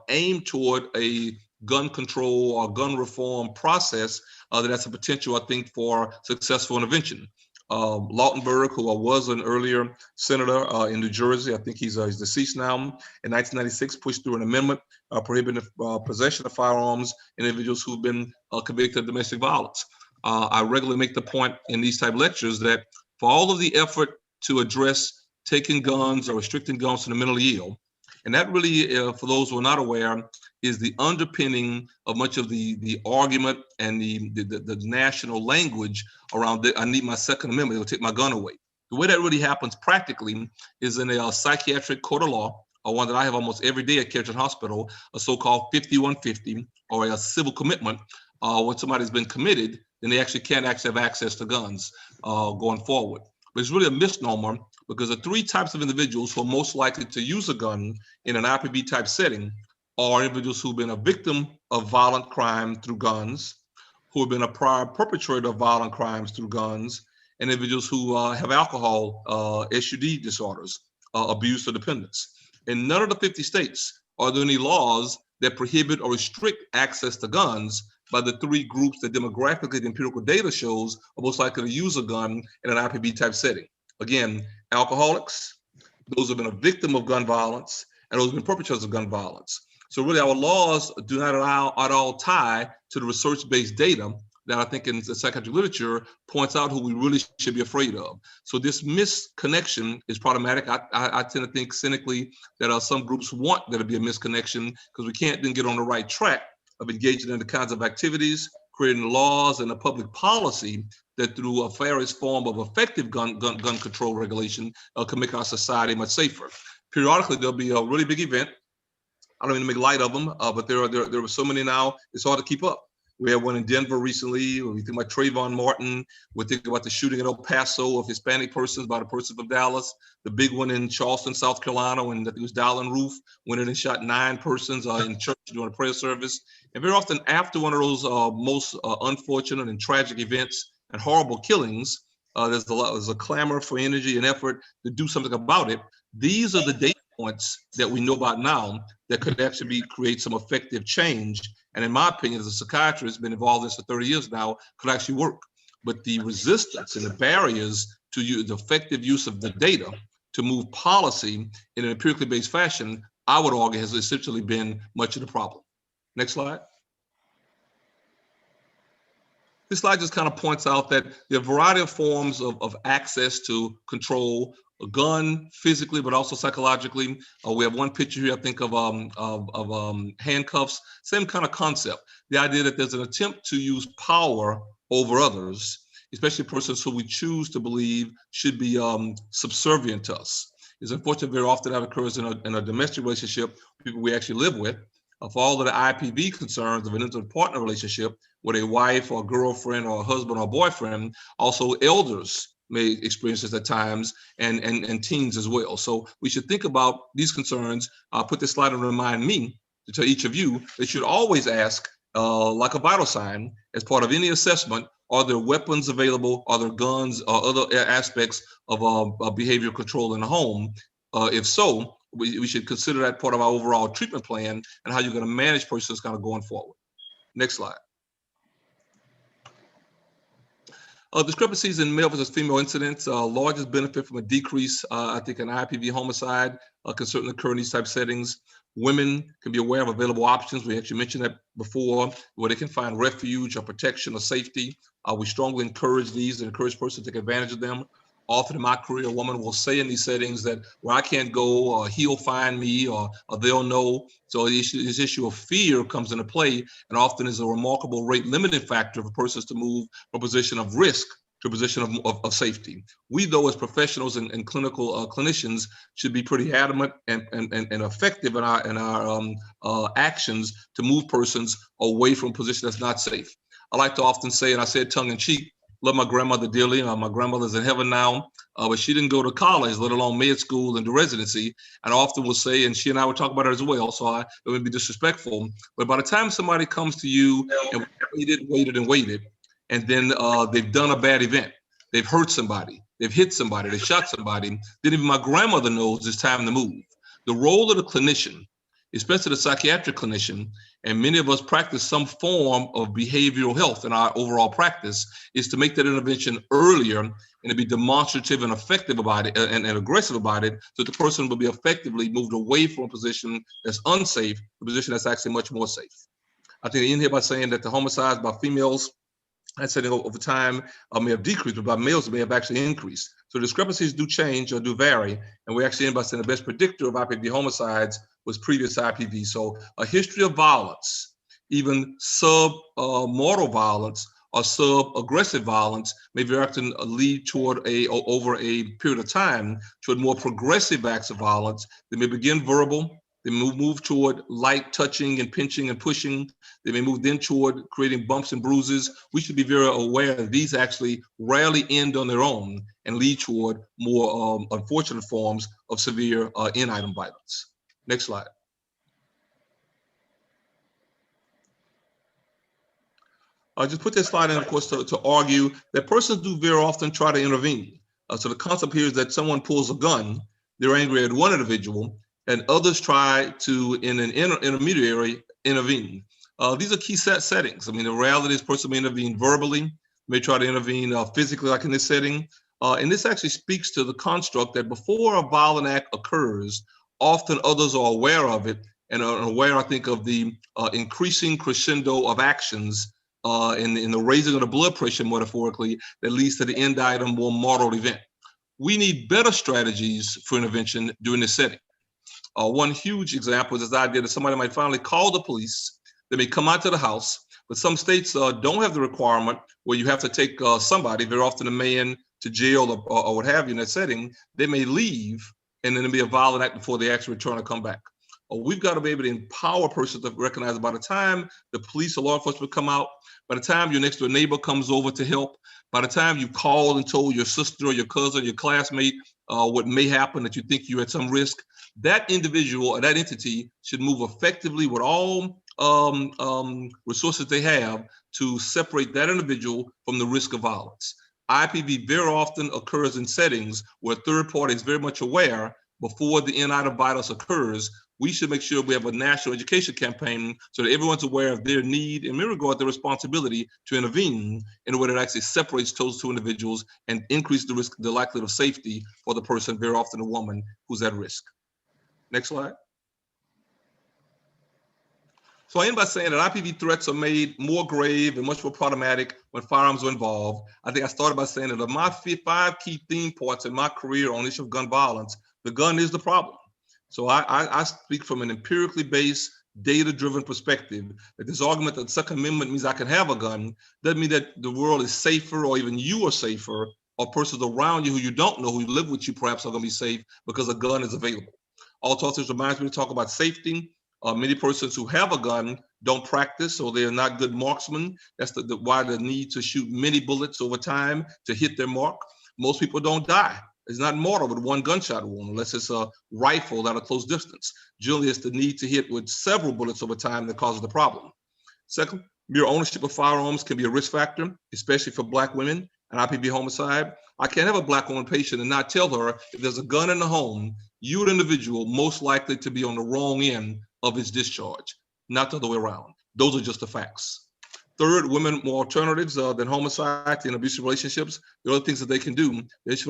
aim toward a gun control or gun reform process that has a potential, I think, for successful intervention. Lautenberg, who was an earlier senator in New Jersey, I think he's deceased now, in 1996 pushed through an amendment prohibiting possession of firearms in individuals who've been convicted of domestic violence. I regularly make the point in these type lectures that for all of the effort to address taking guns or restricting guns to the mentally ill, and that really, for those who are not aware, is the underpinning of much of the argument and the national language around I need my Second Amendment, it'll take my gun away. The way that really happens practically is in a psychiatric court of law, or one that I have almost every day at Kedron Hospital, a so-called 5150, or a civil commitment. When somebody's been committed, then they actually can't have access to guns going forward. But it's really a misnomer, because the three types of individuals who are most likely to use a gun in an IPV type setting are individuals who've been a victim of violent crime through guns, who have been a prior perpetrator of violent crimes through guns, and individuals who have alcohol SUD disorders, abuse or dependence. In none of the 50 states are there any laws that prohibit or restrict access to guns by the three groups that demographically the empirical data shows are most likely to use a gun in an IPV type setting. Again, alcoholics, those who have been a victim of gun violence, and those who have been perpetrators of gun violence. So really our laws do not at all tie to the research-based data that I think in the psychiatric literature points out who we really should be afraid of. So this misconnection is problematic. I tend to think cynically that some groups want there to be a misconnection, because we can't then get on the right track of engaging in the kinds of activities, creating laws and a public policy that through a various form of effective gun control regulation can make our society much safer. Periodically, there'll be a really big event. I don't mean to make light of them, but there are so many now, it's hard to keep up. We had one in Denver recently. We think about Trayvon Martin. We think about the shooting in El Paso of Hispanic persons by the person from Dallas. The big one in Charleston, South Carolina, when it was Dallin Roof, went in and shot 9 persons in church during a prayer service. And very often after one of those most unfortunate and tragic events and horrible killings, there's a clamor for energy and effort to do something about it. These are the data points that we know about now that could actually create some effective change. And in my opinion, as a psychiatrist, been involved in this for 30 years now, could actually work. But the resistance and the barriers to the effective use of the data to move policy in an empirically based fashion, I would argue has essentially been much of the problem. Next slide. This slide just kind of points out that there are a variety of forms of access to control a gun physically, but also psychologically. We have one picture here, I think, of handcuffs, same kind of concept. The idea that there's an attempt to use power over others, especially persons who we choose to believe should be subservient to us. It's unfortunate very often that occurs in a domestic relationship, people we actually live with. For all of the IPV concerns of an intimate partner relationship with a wife or a girlfriend or a husband or boyfriend, also elders may experience this at times, and teens as well. So we should think about these concerns. I'll put this slide and remind me to tell each of you that you should always ask, like a vital sign, as part of any assessment, are there weapons available? Are there guns or other aspects of behavioral control in the home? If so, we should consider that part of our overall treatment plan and how you're going to manage persons kind of going forward. Next slide. Discrepancies in male versus female incidents, largest benefit from a decrease, I think, in IPV homicide can certainly occur in these type settings. Women can be aware of available options. We actually mentioned that before, where they can find refuge or protection or safety. We strongly encourage these and encourage persons to take advantage of them. Often in my career, a woman will say in these settings that, well, I can't go, or he'll find me, or they'll know. So this issue of fear comes into play, and often is a remarkable rate limiting factor for persons to move from a position of risk to a position of safety. We, though, as professionals and clinical clinicians, should be pretty adamant and effective in our actions to move persons away from a position that's not safe. I like to often say, and I say it tongue in cheek, love my grandmother dearly. My grandmother's in heaven now, but she didn't go to college, let alone med school and to residency. And I often will say, and she and I would talk about it as well, so I don't want to be disrespectful, but by the time somebody comes to you and waited, and then they've done a bad event, they've hurt somebody, they've hit somebody, they shot somebody, then even my grandmother knows it's time to move. The role of the clinician, especially the psychiatric clinician, and many of us practice some form of behavioral health in our overall practice, is to make that intervention earlier and to be demonstrative and effective about it and aggressive about it, so the person will be effectively moved away from a position that's unsafe to a position that's actually much more safe. I think I end here by saying that the homicides by females, I said over time, may have decreased, but by males may have actually increased. So discrepancies do change or do vary, and we actually end by saying the best predictor of IPV homicides was previous IPV. So a history of violence, even sub-mortal violence or sub-aggressive violence, may very often lead toward over a period of time, toward more progressive acts of violence. They may begin verbal, they move toward light touching and pinching and pushing. They may move then toward creating bumps and bruises. We should be very aware that these actually rarely end on their own and lead toward more unfortunate forms of severe in-item violence. Next slide. I'll just put this slide in, of course, to argue that persons do very often try to intervene. So the concept here is that someone pulls a gun, they're angry at one individual, and others try to, in an intermediary, intervene. These are key settings. I mean, the reality is person may intervene verbally, may try to intervene physically, like in this setting. And this actually speaks to the construct that before a violent act occurs, often others are aware of it and are aware, I think, of the increasing crescendo of actions in the raising of the blood pressure, metaphorically, that leads to the end item, more mortal event. We need better strategies for intervention during this setting. One huge example is this idea that somebody might finally call the police. They may come out to the house, but some states don't have the requirement where you have to take somebody, very often a man, to jail or what have you in that setting. They may leave and then there'll be a violent act before they actually return or come back. We've got to be able to empower persons to recognize by the time the police or law enforcement come out, by the time your next door neighbor comes over to help, by the time you called and told your sister or your cousin, your classmate, what may happen, that you think you're at some risk, that individual or that entity should move effectively with all resources they have to separate that individual from the risk of violence. IPV very often occurs in settings where third party is very much aware before the in-item violence occurs, we should make sure we have a national education campaign so that everyone's aware of their need and in regard their responsibility to intervene in a way that actually separates those two individuals and increase the risk, the likelihood of safety for the person, very often a woman, who's at risk. Next slide. So I end by saying that IPV threats are made more grave and much more problematic when firearms are involved. I think I started by saying that of my 5 key theme points in my career on the issue of gun violence, the gun is the problem. So I speak from an empirically based, data-driven perspective, that this argument that the Second Amendment means I can have a gun doesn't mean that the world is safer or even you are safer or persons around you who you don't know, who live with you perhaps, are going to be safe because a gun is available. Also, this reminds me to talk about safety. Many persons who have a gun don't practice, so they're not good marksmen. That's why the need to shoot many bullets over time to hit their mark. Most people don't die. It's not mortal with one gunshot wound unless it's a rifle at a close distance. Generally, it's the need to hit with several bullets over time that causes the problem. Second, mere ownership of firearms can be a risk factor, especially for Black women and IPV homicide. I can't have a Black woman patient and not tell her if there's a gun in the home, you're the individual most likely to be on the wrong end of its discharge, not the other way around. Those are just the facts. Third, women more alternatives than homicide in abusive relationships. There are other things that they can do. They should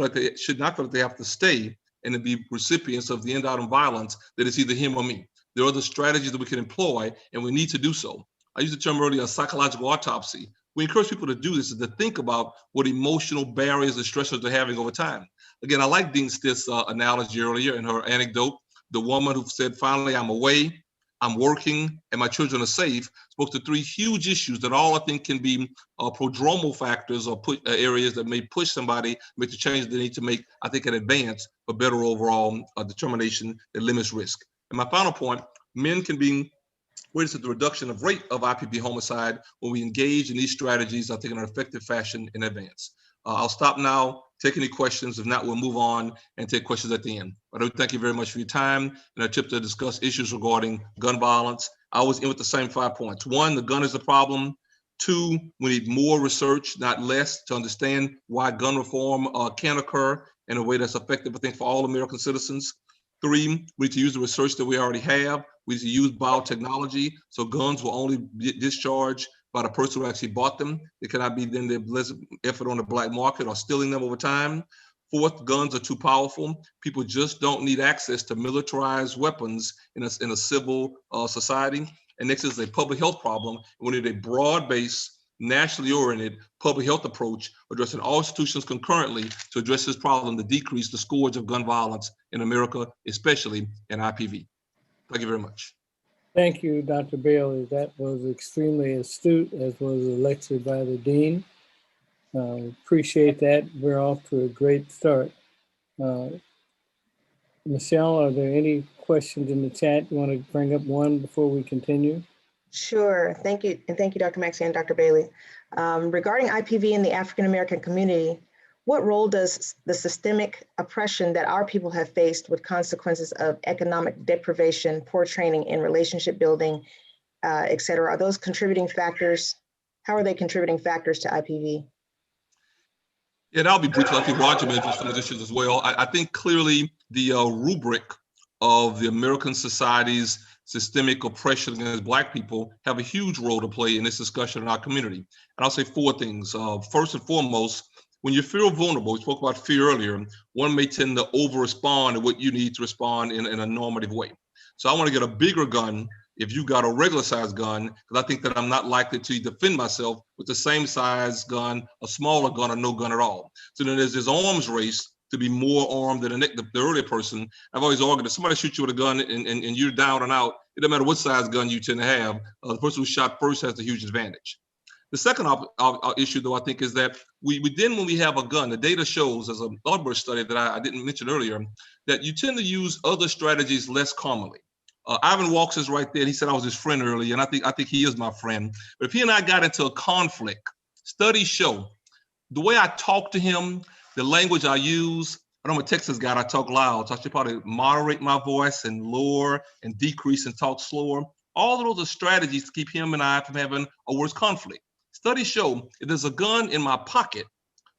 not feel like they have to stay and be recipients of the end-out violence that is either him or me. There are other strategies that we can employ, and we need to do so. I used the term earlier, psychological autopsy. We encourage people to do this, is to think about what emotional barriers and stressors they're having over time. Again, I like Dean Stith's analogy earlier in her anecdote. The woman who said, finally, I'm away, I'm working, and my children are safe, spoke to 3 huge issues that all I think can be prodromal factors or areas that may push somebody, make the change they need to make, I think, in advance for better overall determination that limits risk. And my final point, men can be witness to the reduction of rate of IPV homicide when we engage in these strategies, I think, in an effective fashion in advance. I'll stop now, take any questions. If not, we'll move on and take questions at the end. But I do thank you very much for your time and our tip to discuss issues regarding gun violence. I always end with the same 5 points. 1, the gun is the problem. 2, we need more research, not less, to understand why gun reform can occur in a way that's effective, I think, for all American citizens. 3, we need to use the research that we already have. We need to use biotechnology, so guns will only be discharged by the person who actually bought them. It cannot be then the effort on the black market or stealing them over time. 4th, guns are too powerful. People just don't need access to militarized weapons in a civil society. And next is a public health problem. We need a broad-based, nationally oriented public health approach addressing all institutions concurrently to address this problem to decrease the scourge of gun violence in America, especially in IPV. Thank you very much. Thank you, Dr. Bailey. That was extremely astute, as was the lecture by the Dean. Appreciate that. We're off to a great start. Michelle, are there any questions in the chat? You want to bring up one before we continue? Sure, thank you. And thank you, Dr. Maxey and Dr. Bailey. Regarding IPV in the African-American community, what role does the systemic oppression that our people have faced with consequences of economic deprivation, poor training in relationship building, et cetera, are those contributing factors? How are they contributing factors to IPV? Yeah, and I'll be brief. I think Roger mentioned some of these issues as well. I think clearly the rubric of the American society's systemic oppression against Black people have a huge role to play in this discussion in our community. And I'll say 4 things. First and foremost, when you feel vulnerable, we spoke about fear earlier, one may tend to over-respond to what you need to respond in a normative way. So I want to get a bigger gun if you got a regular size gun, because I think that I'm not likely to defend myself with the same size gun, a smaller gun, or no gun at all. So then there's this arms race to be more armed than the earlier person. I've always argued that somebody shoots you with a gun and you're down and out, it doesn't matter what size gun you tend to have, the person who shot first has the huge advantage. The second issue, though, I think, is that we then, when we have a gun, the data shows, as a Thornburg study that I didn't mention earlier, that you tend to use other strategies less commonly. Ivan Walks is right there. He said I was his friend earlier, and I think he is my friend. But if he and I got into a conflict, studies show the way I talk to him, the language I use. I'm a Texas guy, I talk loud, so I should probably moderate my voice and lower and decrease and talk slower. All of those are strategies to keep him and I from having a worse conflict. Studies show if there's a gun in my pocket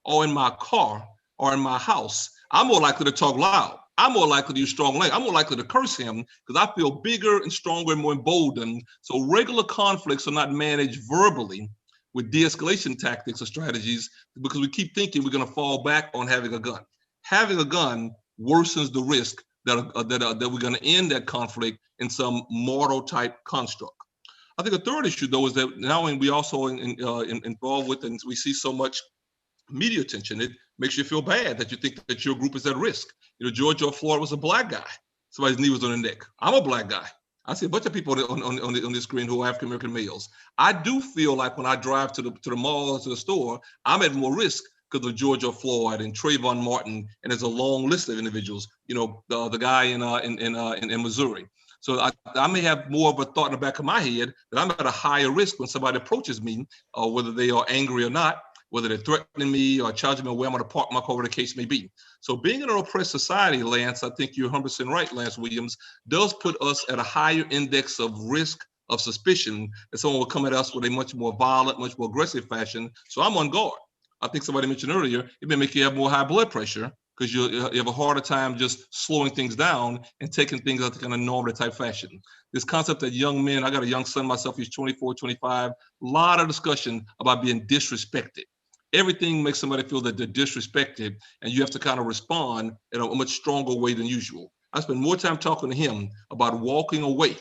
or in my car or in my house, I'm more likely to talk loud. I'm more likely to use strong language. I'm more likely to curse him because I feel bigger and stronger and more emboldened. So regular conflicts are not managed verbally with de-escalation tactics or strategies because we keep thinking we're going to fall back on having a gun. Having a gun worsens the risk that we're going to end that conflict in some mortal type construct. I think a third issue, though, is that now we also involved with, and we see so much media attention, it makes you feel bad that you think that your group is at risk. You know, George Floyd was a black guy. Somebody's knee was on the neck. I'm a black guy. I see a bunch of people on the screen who are African American males. I do feel like when I drive to the mall or to the store, I'm at more risk because of George Floyd and Trayvon Martin, and there's a long list of individuals. You know, the guy in Missouri. So I may have more of a thought in the back of my head that I'm at a higher risk when somebody approaches me, whether they are angry or not, whether they're threatening me or charging me where I'm going to park my car, whatever the case may be. So being in an oppressed society, Lance, I think you're 100% right, Lance Williams, does put us at a higher index of risk, of suspicion, that someone will come at us with a much more violent, much more aggressive fashion. So I'm on guard. I think somebody mentioned earlier, it may make you have more high blood pressure because you have a harder time just slowing things down and taking things out in a normal type fashion. This concept that young men, I got a young son myself, he's 24, 25, a lot of discussion about being disrespected. Everything makes somebody feel that they're disrespected, and you have to kind of respond in a much stronger way than usual. I spend more time talking to him about walking away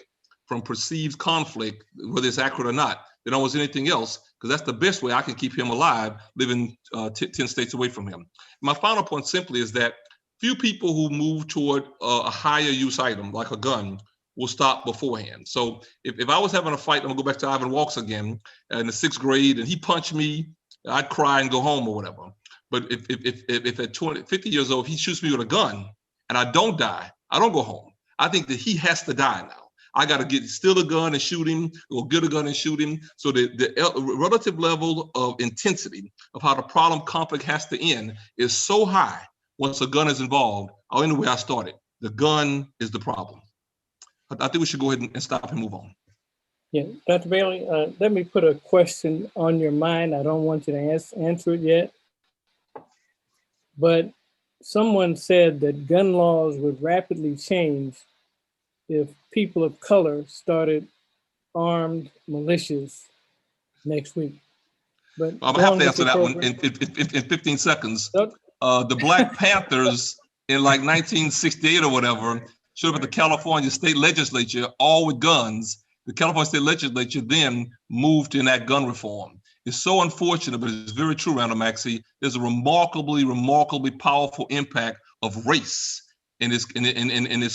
from perceived conflict, whether it's accurate or not, than almost anything else, because that's the best way I can keep him alive, living 10 states away from him. My final point simply is that few people who move toward a higher use item, like a gun, will stop beforehand. So if I was having a fight, I'm gonna go back to Ivan Walks again, in the 6th grade, and he punched me, I'd cry and go home or whatever. But if at 50 years old, if he shoots me with a gun and I don't die, I don't go home. I think that he has to die now. I got to steal a gun and shoot him, or get a gun and shoot him. So the relative level of intensity of how the problem conflict has to end is so high once a gun is involved. I'll end the way I started. The gun is the problem. I think we should go ahead and stop and move on. Yeah, Dr. Bailey, let me put a question on your mind. I don't want you to answer it yet. But someone said that gun laws would rapidly change if people of color started armed militias next week. But I'm gonna have to answer that one in 15 seconds. The Black Panthers in like 1968 or whatever showed up at the California state legislature, all with guns. The California state legislature then moved to enact gun reform. It's so unfortunate, but it's very true, Randall Maxey. There's a remarkably, remarkably powerful impact of race in this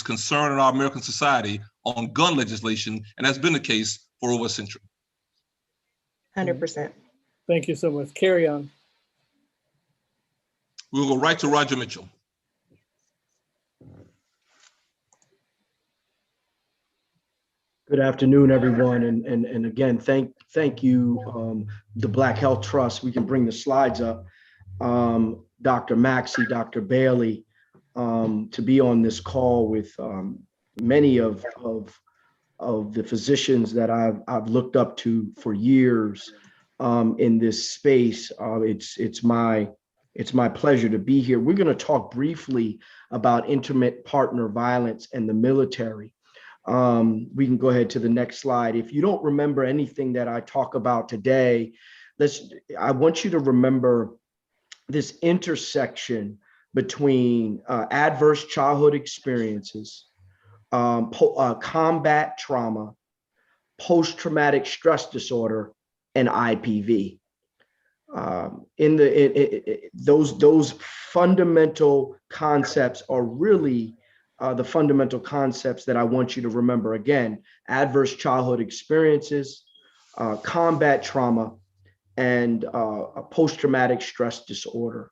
concern in our American society on gun legislation, and that's been the case for over a century. 100%. Thank you so much. Carry on. We'll go right to Roger Mitchell. Good afternoon, everyone, and again, thank you, the Black Health Trust. We can bring the slides up. Dr. Maxey, Dr. Bailey, to be on this call with many of the physicians that I've looked up to for years in this space. It's my pleasure to be here. We're going to talk briefly about intimate partner violence and the military. We can go ahead to the next slide. If you don't remember anything that I talk about today, I want you to remember this intersection between adverse childhood experiences, combat trauma, post-traumatic stress disorder, and IPV. Those fundamental concepts are really the fundamental concepts that I want you to remember. Again, adverse childhood experiences, combat trauma, and a post-traumatic stress disorder.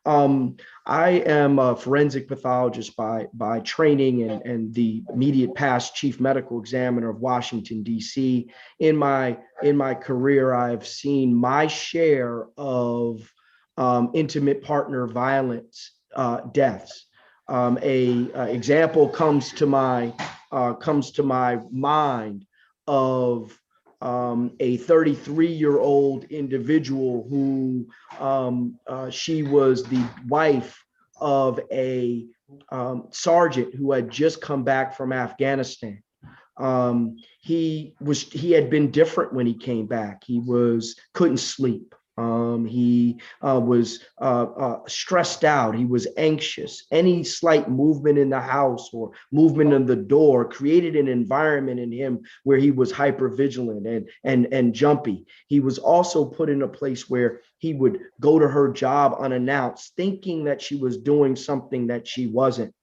I am a forensic pathologist by training and the immediate past chief medical examiner of Washington, D.C. In my career, I've seen my share of intimate partner violence deaths. Example comes to my mind of a 33-year-old individual who she was the wife of a sergeant who had just come back from Afghanistan. He had been different when he came back. He couldn't sleep. He was stressed out. He was anxious. Any slight movement in the house or movement in the door created an environment in him where he was hypervigilant and jumpy. He was also put in a place where he would go to her job unannounced, thinking that she was doing something that she wasn't.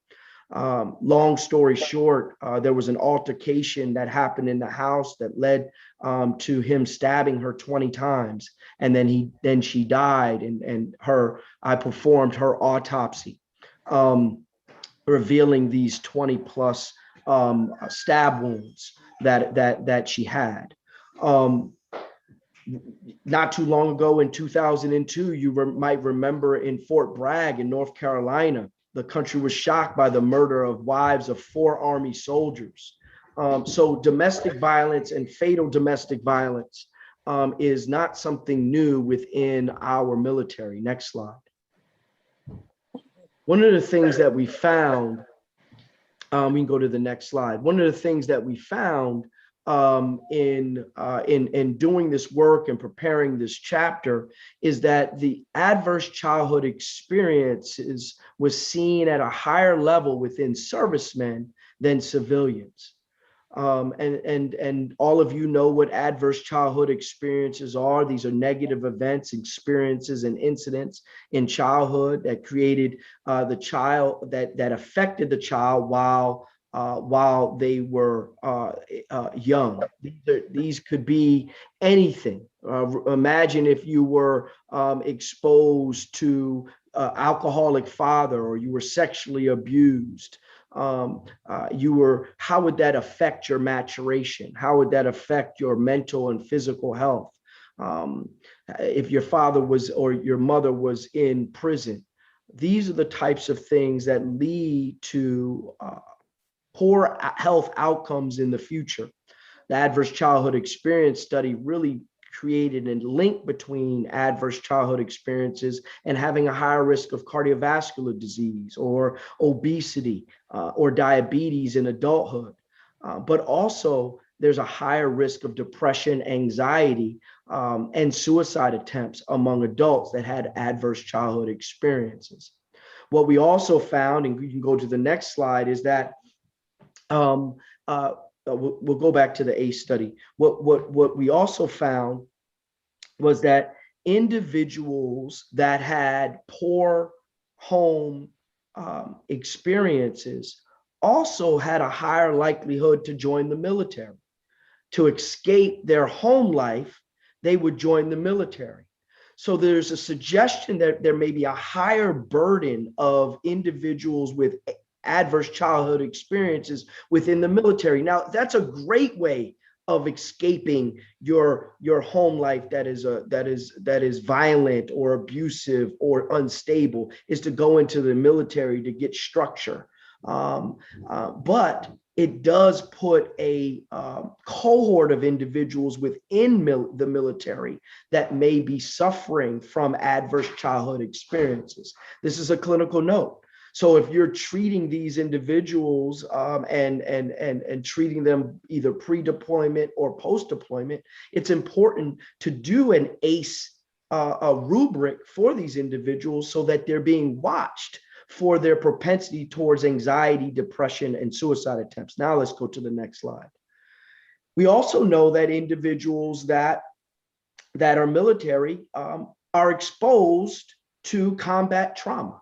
Long story short, there was an altercation that happened in the house that led to him stabbing her 20 times. And then she died, and I performed her autopsy, revealing these 20 plus stab wounds that she had. Not too long ago in 2002, you might remember in Fort Bragg in North Carolina, the country was shocked by the murder of wives of 4 Army soldiers. So domestic violence and fatal domestic violence is not something new within our military. Next slide. One of the things that we found, we can go to the next slide. One of the things that we found in doing this work and preparing this chapter is that the adverse childhood experiences was seen at a higher level within servicemen than civilians. And all of you know what adverse childhood experiences are. These are negative events, experiences, and incidents in childhood that created the child, that affected the child while they were young. These could be anything. Imagine if you were exposed to alcoholic father, or you were sexually abused. How would that affect your maturation? How would that affect your mental and physical health? If your father or your mother was in prison, these are the types of things that lead to poor health outcomes in the future. The adverse childhood experience study really created a link between adverse childhood experiences and having a higher risk of cardiovascular disease or obesity or diabetes in adulthood. But also there's a higher risk of depression, anxiety, and suicide attempts among adults that had adverse childhood experiences. What we also found, and you can go to the next slide, is that we'll go back to the ACE study. What we also found was that individuals that had poor home experiences also had a higher likelihood to join the military. To escape their home life, they would join the military. So there's a suggestion that there may be a higher burden of individuals with adverse childhood experiences within the military. Now, that's a great way of escaping your home life that is violent or abusive or unstable, is to go into the military to get structure. But it does put a cohort of individuals within the military that may be suffering from adverse childhood experiences. This is a clinical note. So if you're treating these individuals and treating them either pre-deployment or post-deployment, it's important to do an ACE rubric for these individuals so that they're being watched for their propensity towards anxiety, depression, and suicide attempts. Now let's go to the next slide. We also know that individuals that are military are exposed to combat trauma.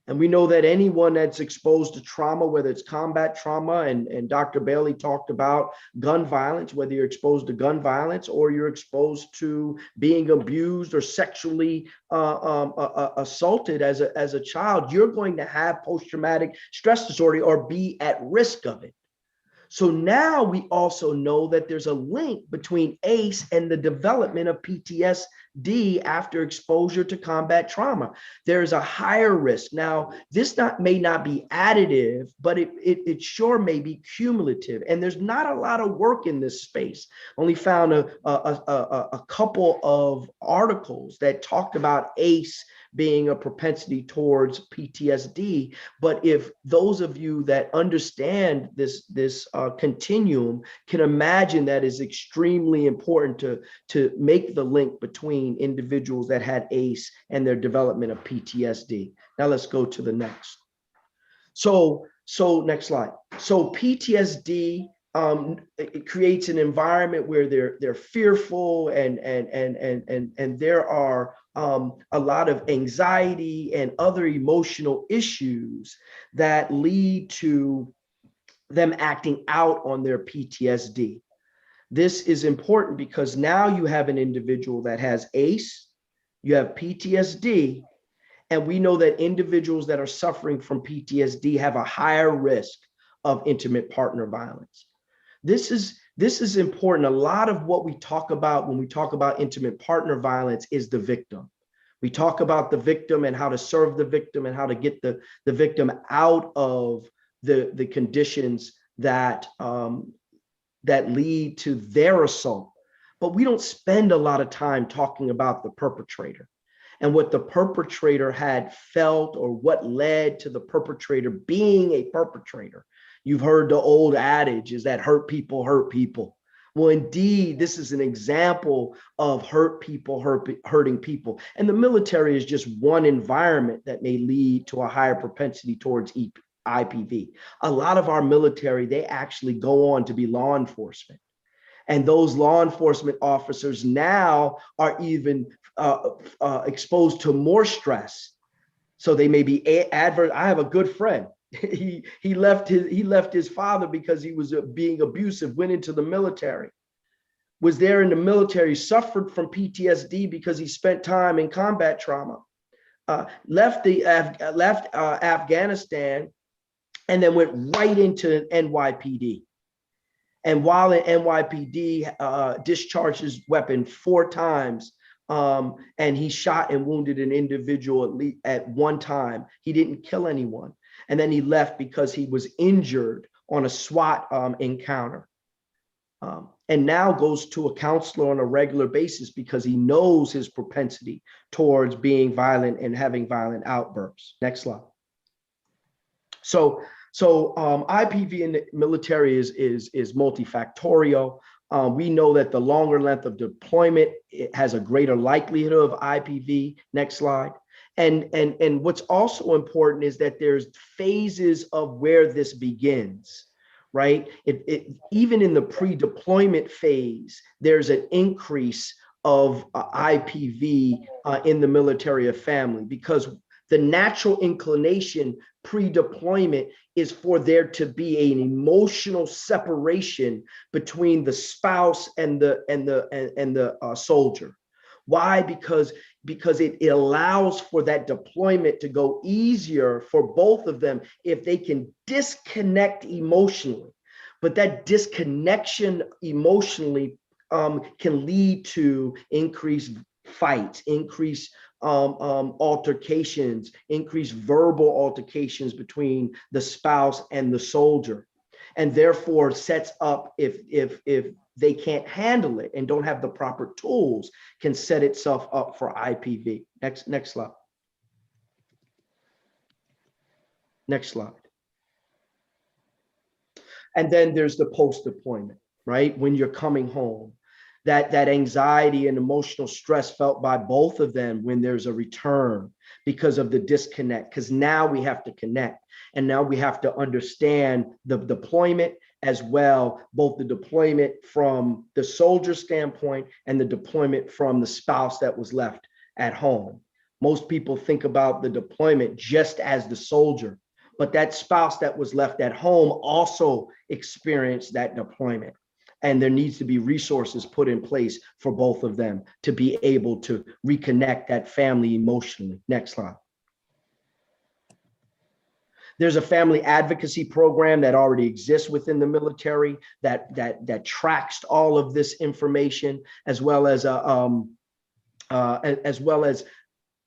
And we know that anyone that's exposed to trauma, whether it's combat trauma, and Dr. Bailey talked about gun violence, whether you're exposed to gun violence or you're exposed to being abused or sexually assaulted as a child, you're going to have post-traumatic stress disorder or be at risk of it. So now we also know that there's a link between ACE and the development of PTSD after exposure to combat trauma. There's a higher risk. Now, this may not be additive, but it sure may be cumulative. And there's not a lot of work in this space. Only found a couple of articles that talked about ACE being a propensity towards PTSD. But if those of you that understand this continuum can imagine, that is extremely important to make the link between individuals that had ACE and their development of PTSD. Now let's go to the next. So next slide. So PTSD, it creates an environment where they're fearful and there are a lot of anxiety and other emotional issues that lead to them acting out on their PTSD. This is important because now you have an individual that has ACE, you have PTSD, and we know that individuals that are suffering from PTSD have a higher risk of intimate partner violence. This is important. A lot of what we talk about when we talk about intimate partner violence is the victim. We talk about the victim and how to serve the victim and how to get the victim out of the conditions that lead to their assault. But we don't spend a lot of time talking about the perpetrator and what the perpetrator had felt or what led to the perpetrator being a perpetrator. You've heard the old adage is that hurt people hurt people. Well, indeed, this is an example of hurt people hurting people. And the military is just one environment that may lead to a higher propensity towards IPV. A lot of our military, they actually go on to be law enforcement. And those law enforcement officers now are even exposed to more stress. So they may be adverse. I have a good friend. He left his father because he was being abusive, went into the military, was there in the military, suffered from PTSD because he spent time in combat trauma, left Afghanistan, and then went right into NYPD. And while in NYPD, discharged his weapon 4 times, and he shot and wounded an individual at one time. He didn't kill anyone. And then he left because he was injured on a SWAT encounter. And now goes to a counselor on a regular basis because he knows his propensity towards being violent and having violent outbursts. Next slide. So IPV in the military is multifactorial. We know that the longer length of deployment, it has a greater likelihood of IPV. Next slide. And what's also important is that there's phases of where this begins, right? Even in the pre-deployment phase, there's an increase of IPV in the military of family, because the natural inclination pre-deployment is for there to be an emotional separation between the spouse and the soldier. Why? Because it allows for that deployment to go easier for both of them if they can disconnect emotionally. But that disconnection emotionally can lead to increased fights, increased altercations, increased verbal altercations between the spouse and the soldier, and therefore sets up, if they can't handle it and don't have the proper tools, can set itself up for IPV. Next slide. Next slide. And then there's the post-deployment, right? When you're coming home, that anxiety and emotional stress felt by both of them when there's a return because of the disconnect, because now we have to connect, and now we have to understand the deployment as well, both the deployment from the soldier standpoint and the deployment from the spouse that was left at home. Most people think about the deployment just as the soldier, but that spouse that was left at home also experienced that deployment. And there needs to be resources put in place for both of them to be able to reconnect that family emotionally. Next slide. There's a family advocacy program that already exists within the military that tracks all of this information, as well as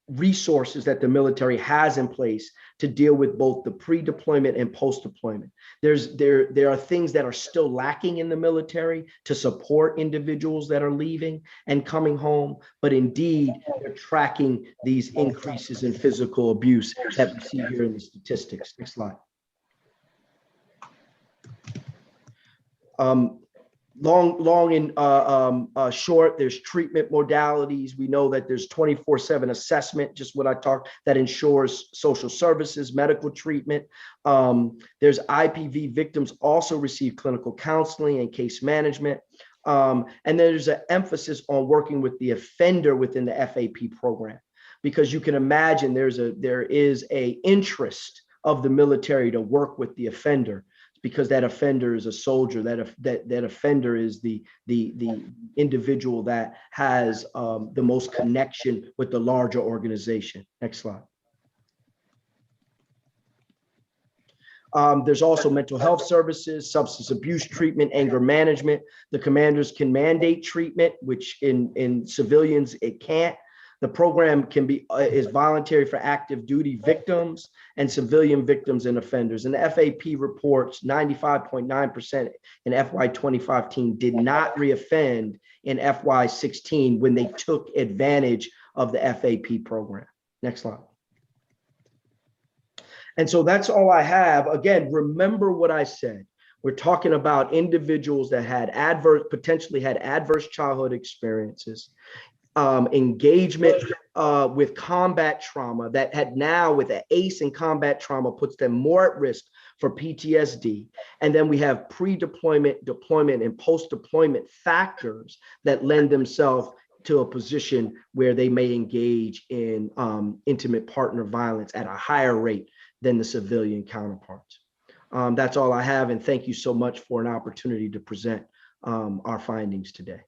resources that the military has in place to deal with both the pre-deployment and post-deployment. There are things that are still lacking in the military to support individuals that are leaving and coming home, but indeed they're tracking these increases in physical abuse that we see here in the statistics. Next slide. Long and short, there's treatment modalities. We know that there's 24/7 assessment, just what I talked, that ensures social services, medical treatment. There's IPV victims also receive clinical counseling and case management. And there's an emphasis on working with the offender within the FAP program, because you can imagine there is a interest of the military to work with the offender, because that offender is a soldier, that offender is the individual that has the most connection with the larger organization. Next slide. There's also mental health services, substance abuse treatment, anger management. The commanders can mandate treatment, which in civilians it can't. The program is voluntary for active duty victims and civilian victims and offenders. And the FAP reports 95.9% in FY 2015 did not reoffend in FY 16 when they took advantage of the FAP program. Next slide. And so that's all I have. Again, remember what I said. We're talking about individuals that had potentially had adverse childhood experiences. Engagement with combat trauma that had now with an ACE in combat trauma puts them more at risk for PTSD. And then we have pre-deployment, deployment, and post-deployment factors that lend themselves to a position where they may engage in intimate partner violence at a higher rate than the civilian counterparts. That's all I have. And thank you so much for an opportunity to present our findings today.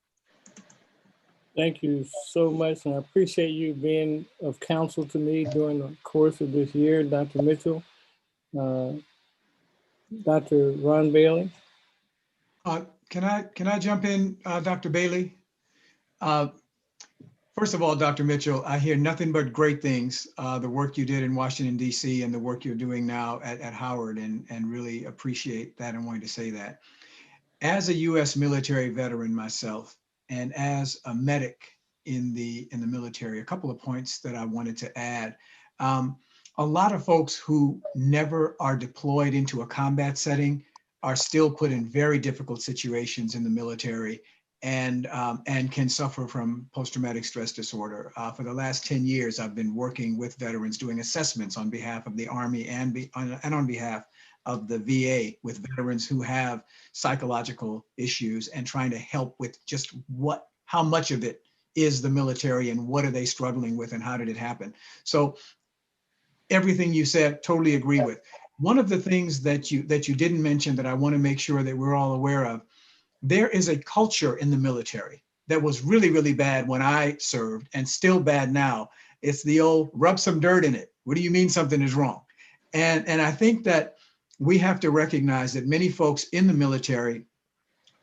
Thank you so much, and I appreciate you being of counsel to me during the course of this year, Dr. Mitchell. Dr. Ron Bailey. Can I jump in, Dr. Bailey? First of all, Dr. Mitchell, I hear nothing but great things. The work you did in Washington, D.C. and the work you're doing now at Howard, and really appreciate that and wanted to say that. As a U.S. military veteran myself, and as a medic in the military, a couple of points that I wanted to add. A lot of folks who never are deployed into a combat setting are still put in very difficult situations in the military and can suffer from post-traumatic stress disorder. For the last 10 years, I've been working with veterans doing assessments on behalf of the Army and on behalf of the VA with veterans who have psychological issues, and trying to help with just how much of it is the military and what are they struggling with and how did it happen. So everything you said, totally agree with. One of the things that you didn't mention that I want to make sure that we're all aware of, there is a culture in the military that was really, really bad when I served and still bad now. It's the old rub some dirt in it. What do you mean something is wrong? And I think that we have to recognize that many folks in the military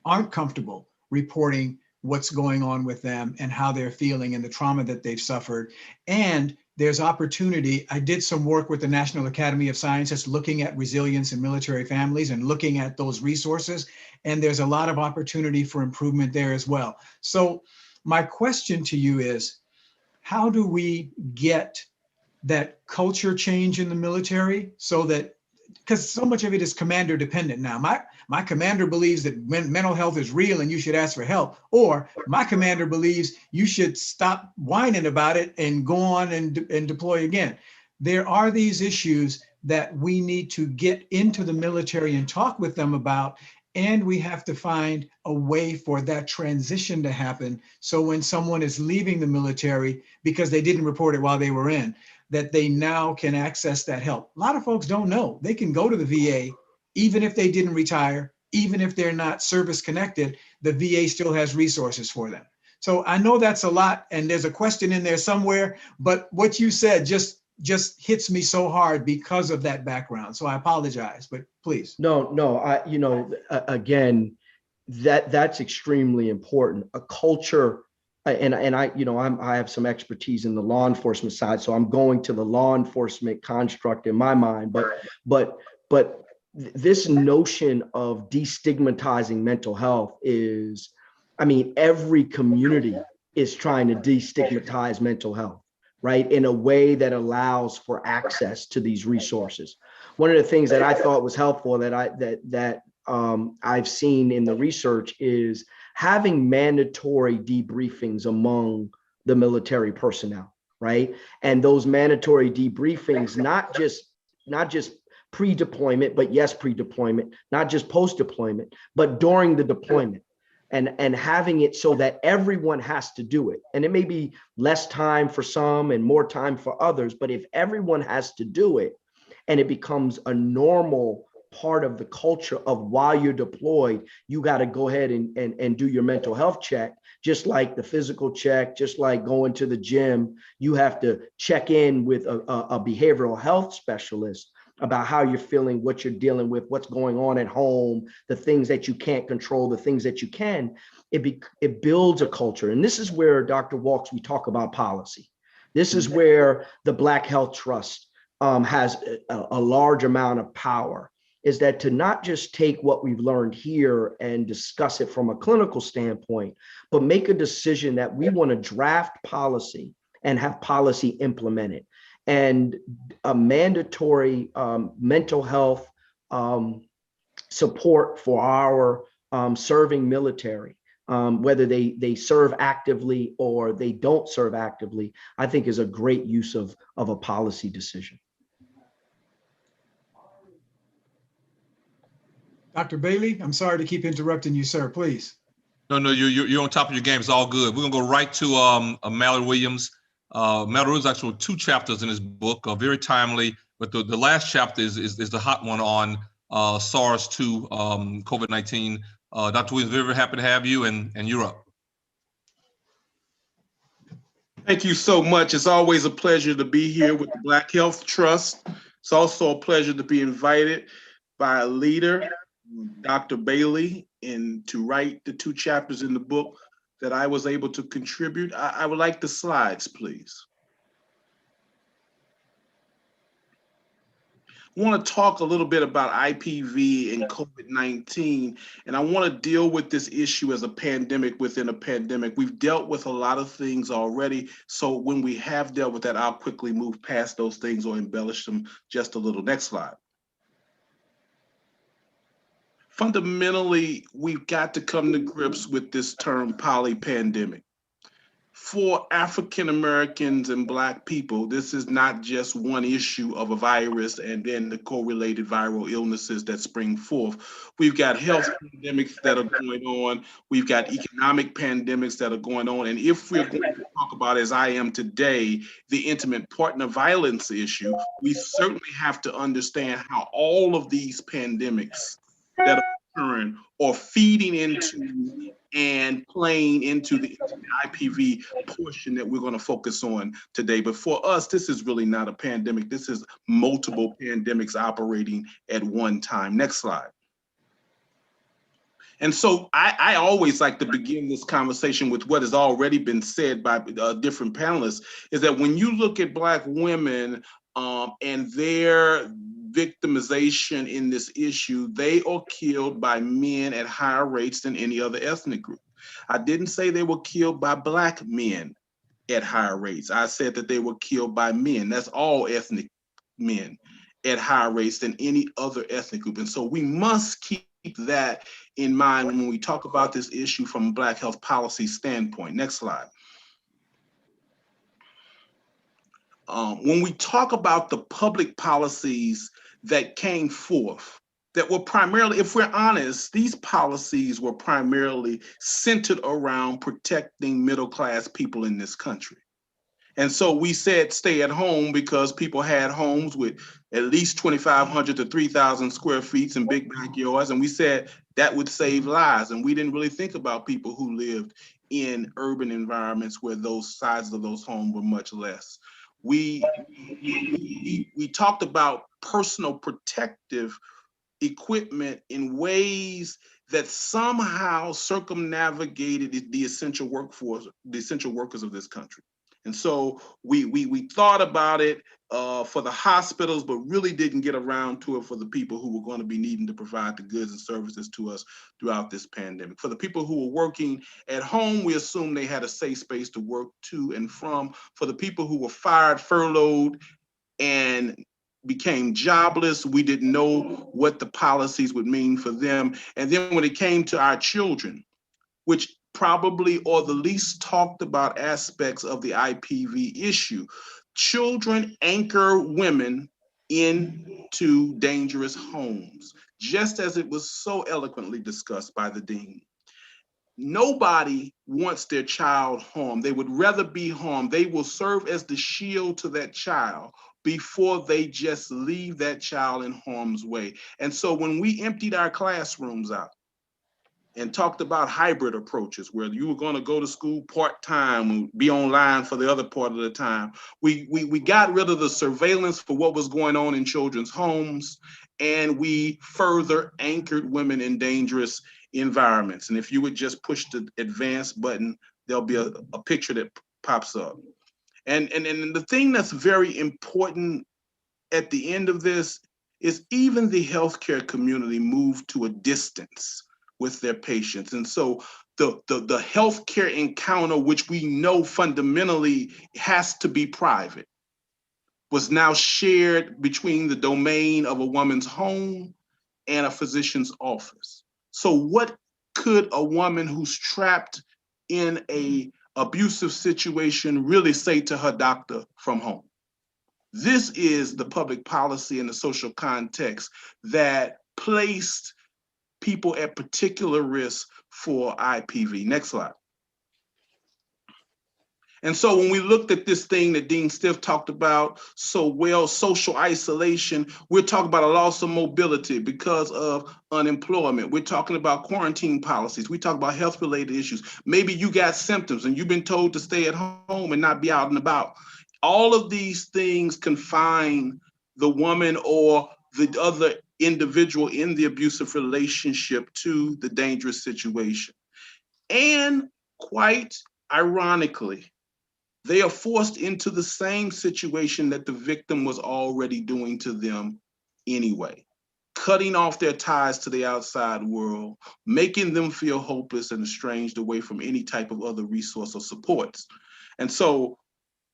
aren't comfortable reporting what's going on with them and how they're feeling and the trauma that they've suffered. And there's opportunity. I did some work with the National Academy of Sciences looking at resilience in military families and looking at those resources. And there's a lot of opportunity for improvement there as well. So my question to you is, how do we get that culture change in the military so that, because so much of it is commander dependent now. My commander believes that mental health is real and you should ask for help, or my commander believes you should stop whining about it and go on and deploy again. There are these issues that we need to get into the military and talk with them about, and we have to find a way for that transition to happen. So when someone is leaving the military because they didn't report it while they were in, that they now can access that help. A lot of folks don't know. They can go to the VA, even if they didn't retire, even if they're not service connected, the VA still has resources for them. So I know that's a lot, and there's a question in there somewhere, but what you said just hits me so hard because of that background. So I apologize, but please. No, again, that's extremely important. A culture and I, you know, I have some expertise in the law enforcement side, so I'm going to the law enforcement construct in my mind. But this notion of destigmatizing mental health is, I mean, every community is trying to destigmatize mental health, right? In a way that allows for access to these resources. One of the things that I thought was helpful that I've seen in the research is having mandatory debriefings among the military personnel, right? And those mandatory debriefings, not just pre-deployment, but yes, pre-deployment, not just post-deployment, but during the deployment. And having it so that everyone has to do it. And it may be less time for some and more time for others, but if everyone has to do it and it becomes a normal part of the culture of while you're deployed, you got to go ahead and do your mental health check, just like the physical check, just like going to the gym, you have to check in with a behavioral health specialist about how you're feeling, what you're dealing with, what's going on at home, the things that you can't control, the things that you can. It builds a culture. And this is where, Dr. Walks, we talk about policy. This is where the Black Health Trust has a large amount of power, is that to not just take what we've learned here and discuss it from a clinical standpoint, but make a decision that we want to draft policy and have policy implemented. And a mandatory mental health support for our serving military, whether they serve actively or they don't serve actively, I think is a great use of a policy decision. Dr. Bailey, I'm sorry to keep interrupting you, sir, please. No, you're on top of your game. It's all good. We're gonna go right to Mallory Williams. Mallory Williams actually 2 chapters in his book, very timely. But the last chapter is the hot one on SARS-2, COVID-19. Dr. Williams, very happy to have you, and you're up. Thank you so much. It's always a pleasure to be here with the Black Health Trust. It's also a pleasure to be invited by a leader, Dr. Bailey, and to write the 2 chapters in the book that I was able to contribute. I would like the slides, please. I want to talk a little bit about IPV and COVID-19, and I want to deal with this issue as a pandemic within a pandemic. We've dealt with a lot of things already, so when we have dealt with that, I'll quickly move past those things or embellish them just a little. Next slide. Fundamentally, we've got to come to grips with this term polypandemic. For African Americans and Black people, this is not just one issue of a virus and then the correlated viral illnesses that spring forth. We've got health pandemics that are going on. We've got economic pandemics that are going on. And if we're going to talk about, as I am today, the intimate partner violence issue, we certainly have to understand how all of these pandemics that are occurring or feeding into and playing into the IPV portion that we're going to focus on today. But for us, this is really not a pandemic. This is multiple pandemics operating at one time. Next slide. And so I always like to begin this conversation with what has already been said by different panelists, is that when you look at Black women and their victimization in this issue, they are killed by men at higher rates than any other ethnic group. I didn't say they were killed by Black men at higher rates. I said that they were killed by men. That's all ethnic men at higher rates than any other ethnic group. And so we must keep that in mind when we talk about this issue from a Black health policy standpoint. Next slide. When we talk about the public policies that came forth, that were primarily, if we're honest, these policies were primarily centered around protecting middle-class people in this country. And so we said stay at home because people had homes with at least 2,500 to 3,000 square feet and big backyards. And we said that would save lives. And we didn't really think about people who lived in urban environments where those sizes of those homes were much less. We talked about personal protective equipment in ways that somehow circumnavigated the essential workforce, the essential workers of this country. And so we thought about it for the hospitals, but really didn't get around to it for the people who were going to be needing to provide the goods and services to us throughout this pandemic. For the people who were working at home, we assumed they had a safe space to work to and from. For the people who were fired, furloughed, and became jobless, we didn't know what the policies would mean for them. And then when it came to our children, which probably are the least talked about aspects of the IPV issue, children anchor women into dangerous homes, just as it was so eloquently discussed by the dean. Nobody wants their child harmed. They would rather be harmed. They will serve as the shield to that child before they just leave that child in harm's way. And so when we emptied our classrooms out and talked about hybrid approaches, where you were going to go to school part-time and be online for the other part of the time, we got rid of the surveillance for what was going on in children's homes, and we further anchored women in dangerous environments. And if you would just push the advance button, there'll be a picture that pops up. And the thing that's very important at the end of this is even the healthcare community moved to a distance with their patients. And so the healthcare encounter, which we know fundamentally has to be private, was now shared between the domain of a woman's home and a physician's office. So what could a woman who's trapped in an abusive situation really say to her doctor from home? This is the public policy and the social context that placed people at particular risk for IPV. Next slide. And so when we looked at this thing that Dean Stiff talked about so well, social isolation, we're talking about a loss of mobility because of unemployment. We're talking about quarantine policies. We talk about health-related issues. Maybe you got symptoms and you've been told to stay at home and not be out and about. All of these things confine the woman or the other individual in the abusive relationship to the dangerous situation. And quite ironically, they are forced into the same situation that the victim was already doing to them anyway, cutting off their ties to the outside world, making them feel hopeless and estranged away from any type of other resource or supports. And so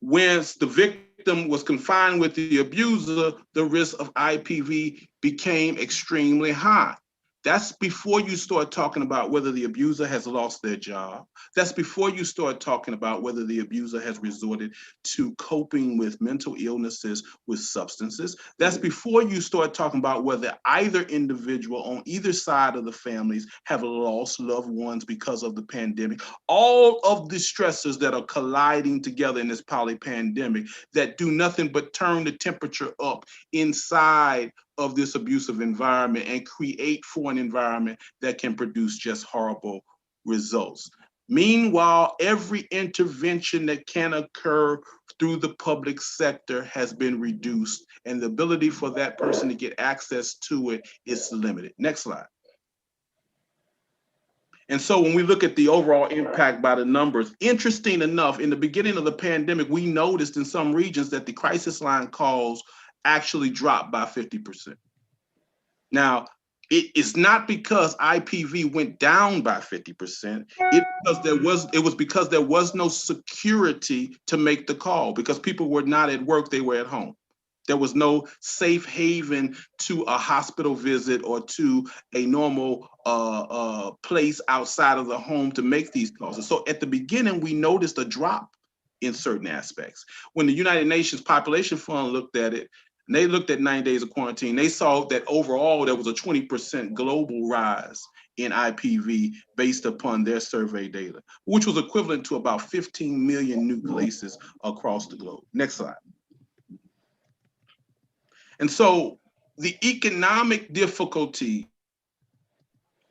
once the victim was confined with the abuser, the risk of IPV became extremely high. That's before you start talking about whether the abuser has lost their job. That's before you start talking about whether the abuser has resorted to coping with mental illnesses with substances. That's before you start talking about whether either individual on either side of the families have lost loved ones because of the pandemic. All of the stressors that are colliding together in this poly-pandemic that do nothing but turn the temperature up inside of this abusive environment and create for an environment that can produce just horrible results. Meanwhile, every intervention that can occur through the public sector has been reduced, and the ability for that person to get access to it is limited. Next slide. And so when we look at the overall impact by the numbers, interesting enough, in the beginning of the pandemic, we noticed in some regions that the crisis line calls actually dropped by 50%. Now, it's not because IPV went down by 50%. It was because there was no security to make the call, because people were not at work, they were at home. There was no safe haven to a hospital visit or to a normal place outside of the home to make these calls. And so at the beginning, we noticed a drop in certain aspects. When the United Nations Population Fund looked at it, and they looked at 9 days of quarantine, they saw that overall there was a 20% global rise in IPV based upon their survey data, which was equivalent to about 15 million new cases across the globe. Next slide. And so the economic difficulty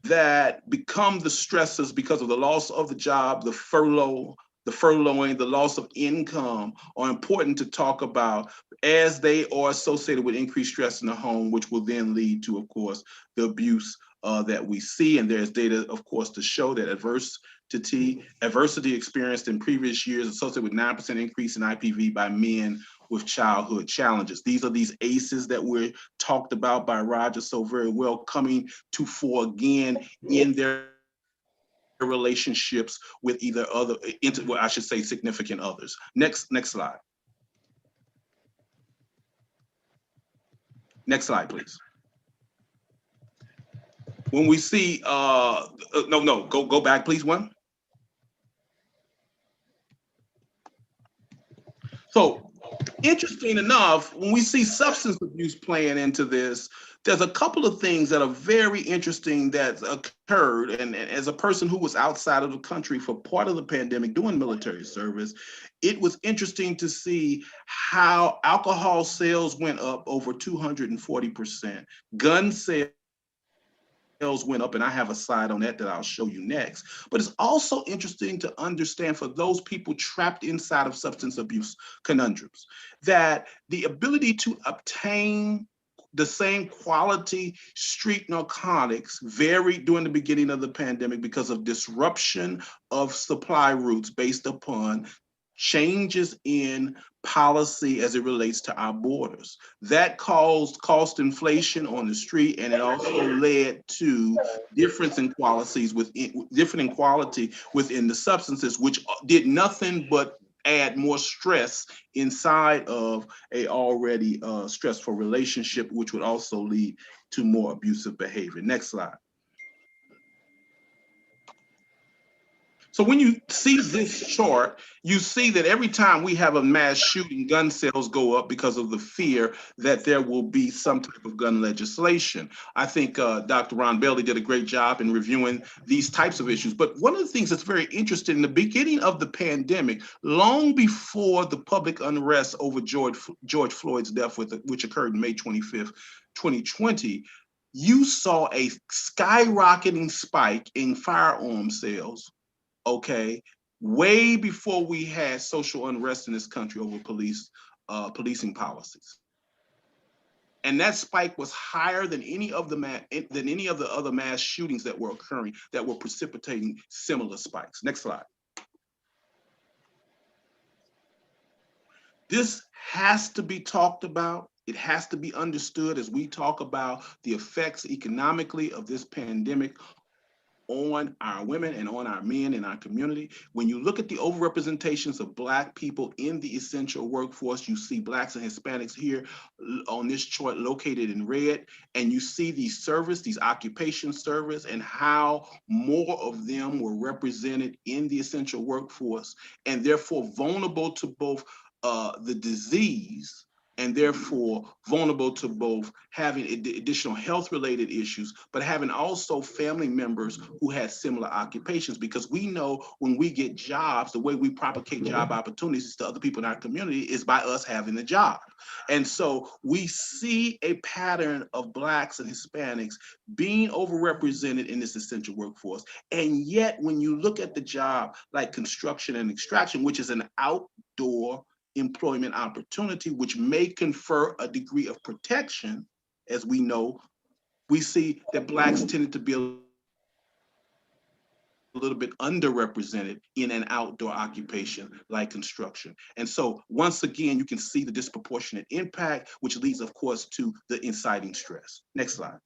that become the stresses because of the loss of the job, the furloughing, the loss of income are important to talk about, as they are associated with increased stress in the home, which will then lead to, of course, the abuse that we see. And there's data, of course, to show that adversity experienced in previous years associated with 9% increase in IPV by men with childhood challenges. These are these ACEs that were talked about by Roger so very well, coming to fore again in their relationships with either other, well, I should say significant others. Next slide. Next slide, please. When we see, go back, please, one. So, interesting enough, when we see substance abuse playing into this, there's a couple of things that are very interesting that occurred. And as a person who was outside of the country for part of the pandemic doing military service, it was interesting to see how alcohol sales went up over 240%. Gun sales went up, and I have a slide on that I'll show you next. But it's also interesting to understand for those people trapped inside of substance abuse conundrums, that the ability to obtain the same quality street narcotics varied during the beginning of the pandemic because of disruption of supply routes based upon changes in policy as it relates to our borders. That caused cost inflation on the street, and it also led to different inequality within the substances, which did nothing but add more stress inside of a already stressful relationship, which would also lead to more abusive behavior. Next slide. So when you see this chart, you see that every time we have a mass shooting, gun sales go up because of the fear that there will be some type of gun legislation. I think Dr. Ron Bailey did a great job in reviewing these types of issues. But one of the things that's very interesting, in the beginning of the pandemic, long before the public unrest over George Floyd's death, which occurred May 25th, 2020, you saw a skyrocketing spike in firearm sales, okay, way before we had social unrest in this country over policing policies. And that spike was higher than any of the other mass shootings that were occurring, that were precipitating similar spikes. Next slide. This has to be talked about. It has to be understood as we talk about the effects economically of this pandemic on our women and on our men in our community. When you look at the overrepresentations of Black people in the essential workforce, you see Blacks and Hispanics here on this chart located in red, and you see these occupation service, and how more of them were represented in the essential workforce, and therefore vulnerable to both the disease, and therefore vulnerable to both having additional health-related issues, but having also family members who had similar occupations. Because we know when we get jobs, the way we propagate job opportunities to other people in our community is by us having the job. And so we see a pattern of Blacks and Hispanics being overrepresented in this essential workforce. And yet, when you look at the job like construction and extraction, which is an outdoor employment opportunity, which may confer a degree of protection, as we know, we see that Blacks tended to be a little bit underrepresented in an outdoor occupation like construction. And so once again, you can see the disproportionate impact, which leads, of course, to the inciting stress. Next slide.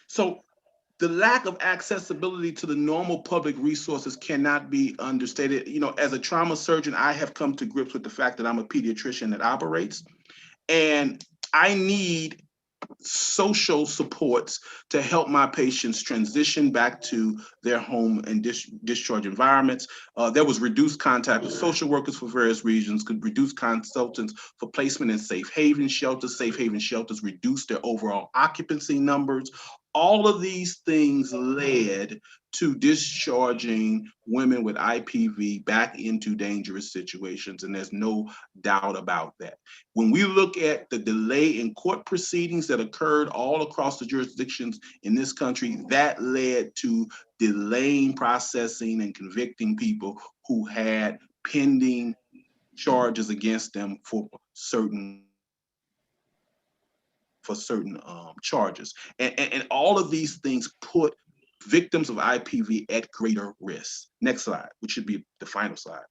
So the lack of accessibility to the normal public resources cannot be understated. You know, as a trauma surgeon, I have come to grips with the fact that I'm a pediatrician that operates, and I need social supports to help my patients transition back to their home and discharge environments. There was reduced contact with social workers for various reasons, could reduce consultants for placement in safe haven shelters. Safe haven shelters reduced their overall occupancy numbers. All of these things led to discharging women with IPV back into dangerous situations, and there's no doubt about that. When we look at the delay in court proceedings that occurred all across the jurisdictions in this country, that led to delaying processing and convicting people who had pending charges against them for certain for certain charges. And all of these things put victims of IPV at greater risk. Next slide, which should be the final slide.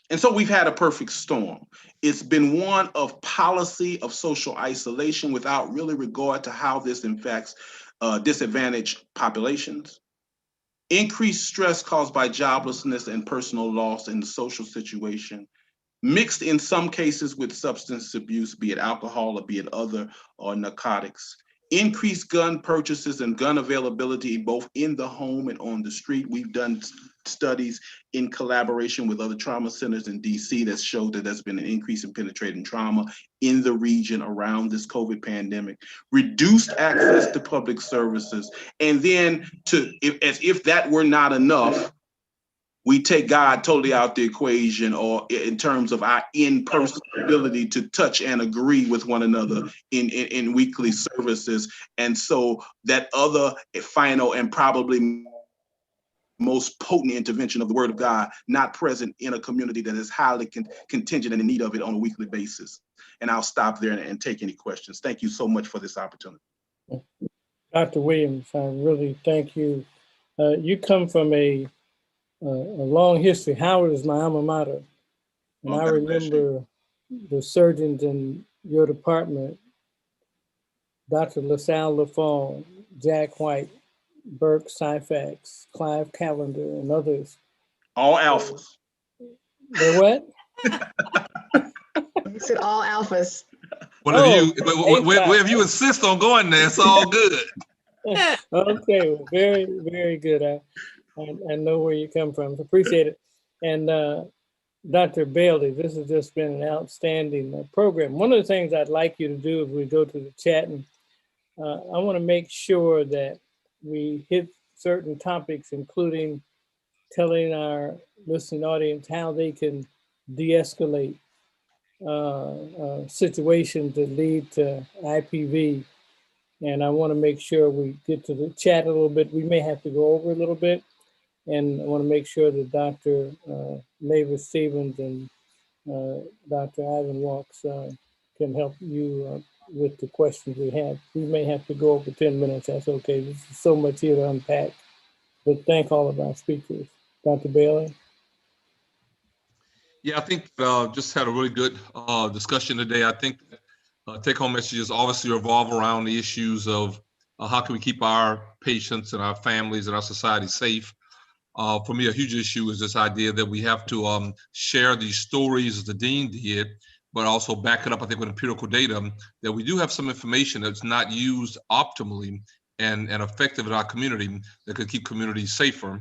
And so we've had a perfect storm. It's been one of policy of social isolation without really regard to how this impacts disadvantaged populations. Increased stress caused by joblessness and personal loss in the social situation, mixed in some cases with substance abuse, be it alcohol or be it other or narcotics. Increased gun purchases and gun availability both in the home and on the street. We've done studies in collaboration with other trauma centers in DC that showed that there's been an increase in penetrating trauma in the region around this COVID pandemic. Reduced access to public services. And then as if that were not enough, we take God totally out the equation, or in terms of our in-person ability to touch and agree with one another in weekly services. And so that other final and probably most potent intervention of the Word of God not present in a community that is highly contingent and in need of it on a weekly basis. And I'll stop there and take any questions. Thank you so much for this opportunity. Dr. Williams, I really thank you. You come from a long history. Howard is my alma mater. And I remember the surgeons in your department, Dr. LaSalle Lafon, Jack White, Burke Syphax, Clive Callender, and others. All alphas. They're what? You said all alphas. Wherever you insist on going there, it's all good. Okay, well, very, very good. I know where you come from. Appreciate it. And Dr. Bailey, this has just been an outstanding program. One of the things I'd like you to do as we go to the chat, and I want to make sure that we hit certain topics, including telling our listening audience how they can de-escalate situations that lead to IPV. And I want to make sure we get to the chat a little bit. We may have to go over a little bit. And I want to make sure that Dr. Mavis Stevens and Dr. Ivan Walks can help you with the questions we have. We may have to go over 10 minutes. That's okay. There's so much here to unpack. But thank all of our speakers. Dr. Bailey? Yeah, I think just had a really good discussion today. I think take-home messages obviously revolve around the issues of how can we keep our patients and our families and our society safe. For me, a huge issue is this idea that we have to share these stories as the dean did, but also back it up, I think, with empirical data, that we do have some information that's not used optimally and effective in our community that could keep communities safer.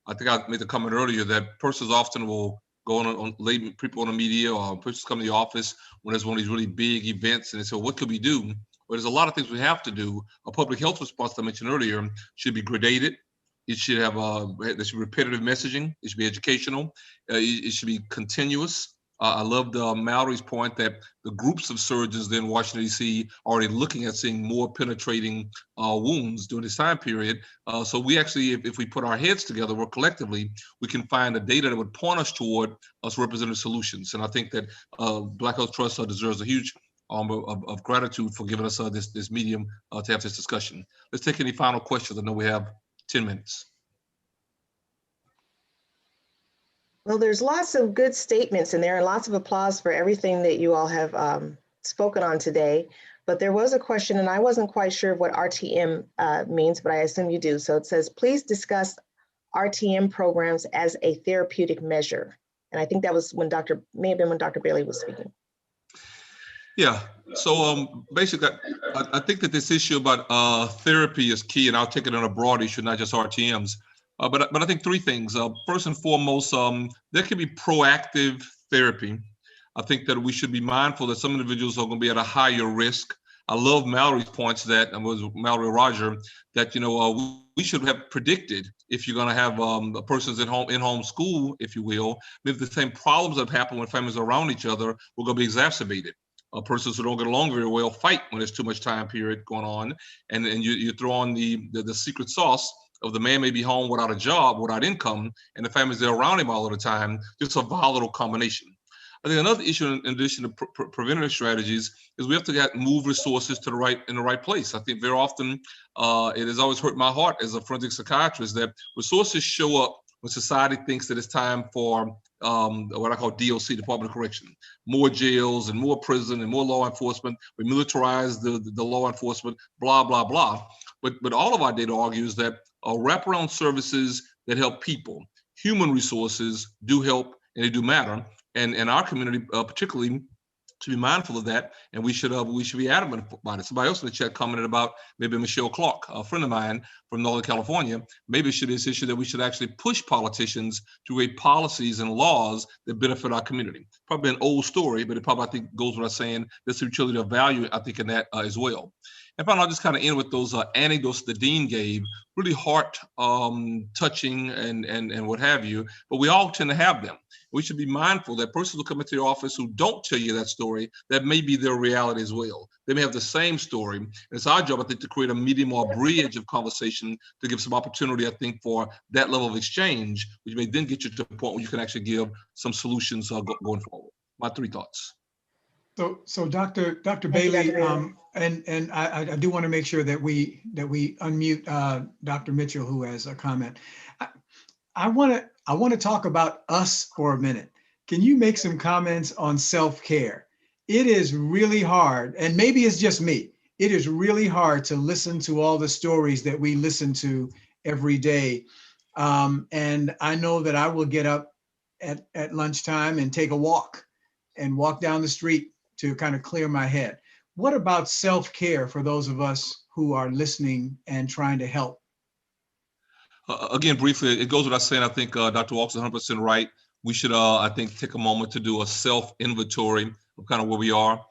I think I made the comment earlier that persons often will go on people on the media or persons come to the office when there's one of these really big events and they say, well, what could we do? Well, there's a lot of things we have to do. A public health response that I mentioned earlier should be gradated. It should have there should be repetitive messaging. It should be educational. It should be continuous. I loved Mallory's point that the groups of surgeons in Washington, D.C. already looking at seeing more penetrating wounds during this time period. So we actually, if we put our heads together, work collectively, we can find the data that would point us toward us representative solutions. And I think that Black Health Trust deserves a huge of gratitude for giving us this medium to have this discussion. Let's take any final questions. I know we have 10 minutes. Well, there's lots of good statements in there and lots of applause for everything that you all have spoken on today. But there was a question, and I wasn't quite sure what RTM means, but I assume you do. So it says, please discuss RTM programs as a therapeutic measure. And I think that was when may have been when Dr. Bailey was speaking. Yeah, so basically, I think that this issue about therapy is key, and I'll take it on a broad issue, not just RTMs. But I think three things. First and foremost, there can be proactive therapy. I think that we should be mindful that some individuals are going to be at a higher risk. I love Mallory's points that, and was Mallory Roger, that we should have predicted if you're going to have a person's in-home school, if you will, maybe the same problems that happen when families are around each other will going to be exacerbated. Persons who don't get along very well fight when there's too much time period going on, and you throw on the secret sauce of the man may be home without a job, without income, and the families that are around him all of the time. Just a volatile combination. I think another issue in addition to preventative strategies is we have to move resources to the right place. I think very often it has always hurt my heart as a forensic psychiatrist that resources show up when society thinks that it's time for what I call DOC, Department of Correction, more jails and more prison and more law enforcement. We militarize the law enforcement, blah, blah, blah. But all of our data argues that wraparound services that help people, human resources do help and they do matter. And our community particularly to be mindful of that, and we should be adamant about it. Somebody else in the chat commented about maybe Michelle Clark, a friend of mine from Northern California. Maybe it's this issue that we should actually push politicians to create policies and laws that benefit our community. Probably an old story, but it probably I think goes without saying there's some utility of value I think in that as well. And finally, I'll just kind of end with those anecdotes the dean gave, really heart touching and what have you, but we all tend to have them. We should be mindful that persons who come into your office who don't tell you that story, that may be their reality as well. They may have the same story. And it's our job, I think, to create a medium or a bridge of conversation to give some opportunity, I think, for that level of exchange, which may then get you to a point where you can actually give some solutions going forward. My 3 thoughts. So Dr. Bailey, and I do want to make sure that we unmute Dr. Mitchell, who has a comment. I want to talk about us for a minute. Can you make some comments on self-care? It is really hard, and maybe it's just me. It is really hard to listen to all the stories that we listen to every day. And I know that I will get up at lunchtime and take a walk down the street to kind of clear my head. What about self-care for those of us who are listening and trying to help? Again, briefly, it goes without saying, I think Dr. Walks is 100% right. We should, I think, take a moment to do a self-inventory of kind of where we are.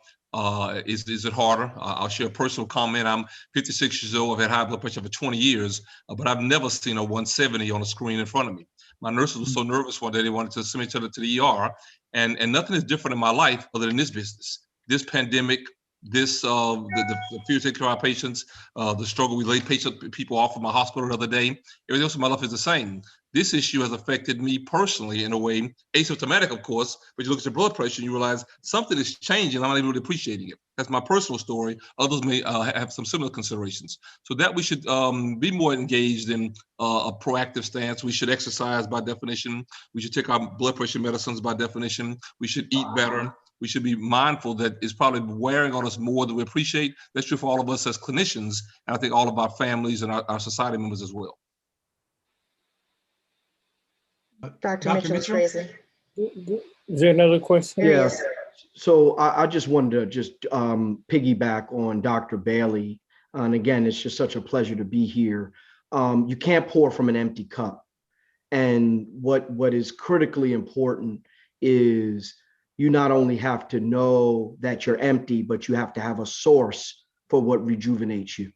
Is it harder? I'll share a personal comment. I'm 56 years old. I've had high blood pressure for 20 years, but I've never seen a 170 on a screen in front of me. My nurses were so nervous one day, they wanted to send each other to the ER. And nothing is different in my life other than this business. This pandemic, this the fear to take care of our patients, the struggle we laid people off of my hospital the other day. Everything else in my life is the same. This issue has affected me personally in a way, asymptomatic, of course, but you look at your blood pressure and you realize something is changing. I'm not even really appreciating it. That's my personal story. Others may have some similar considerations. So that we should be more engaged in a proactive stance. We should exercise by definition. We should take our blood pressure medicines by definition. We should eat better. We should be mindful that it's probably wearing on us more than we appreciate. That's true for all of us as clinicians, and I think all of our families and our society members as well. Dr. Mitchell. Is there another question? Yes. So I just wanted to just piggyback on Dr. Bailey. And again, it's just such a pleasure to be here. You can't pour from an empty cup. And what is critically important is you not only have to know that you're empty, but you have to have a source for what rejuvenates you.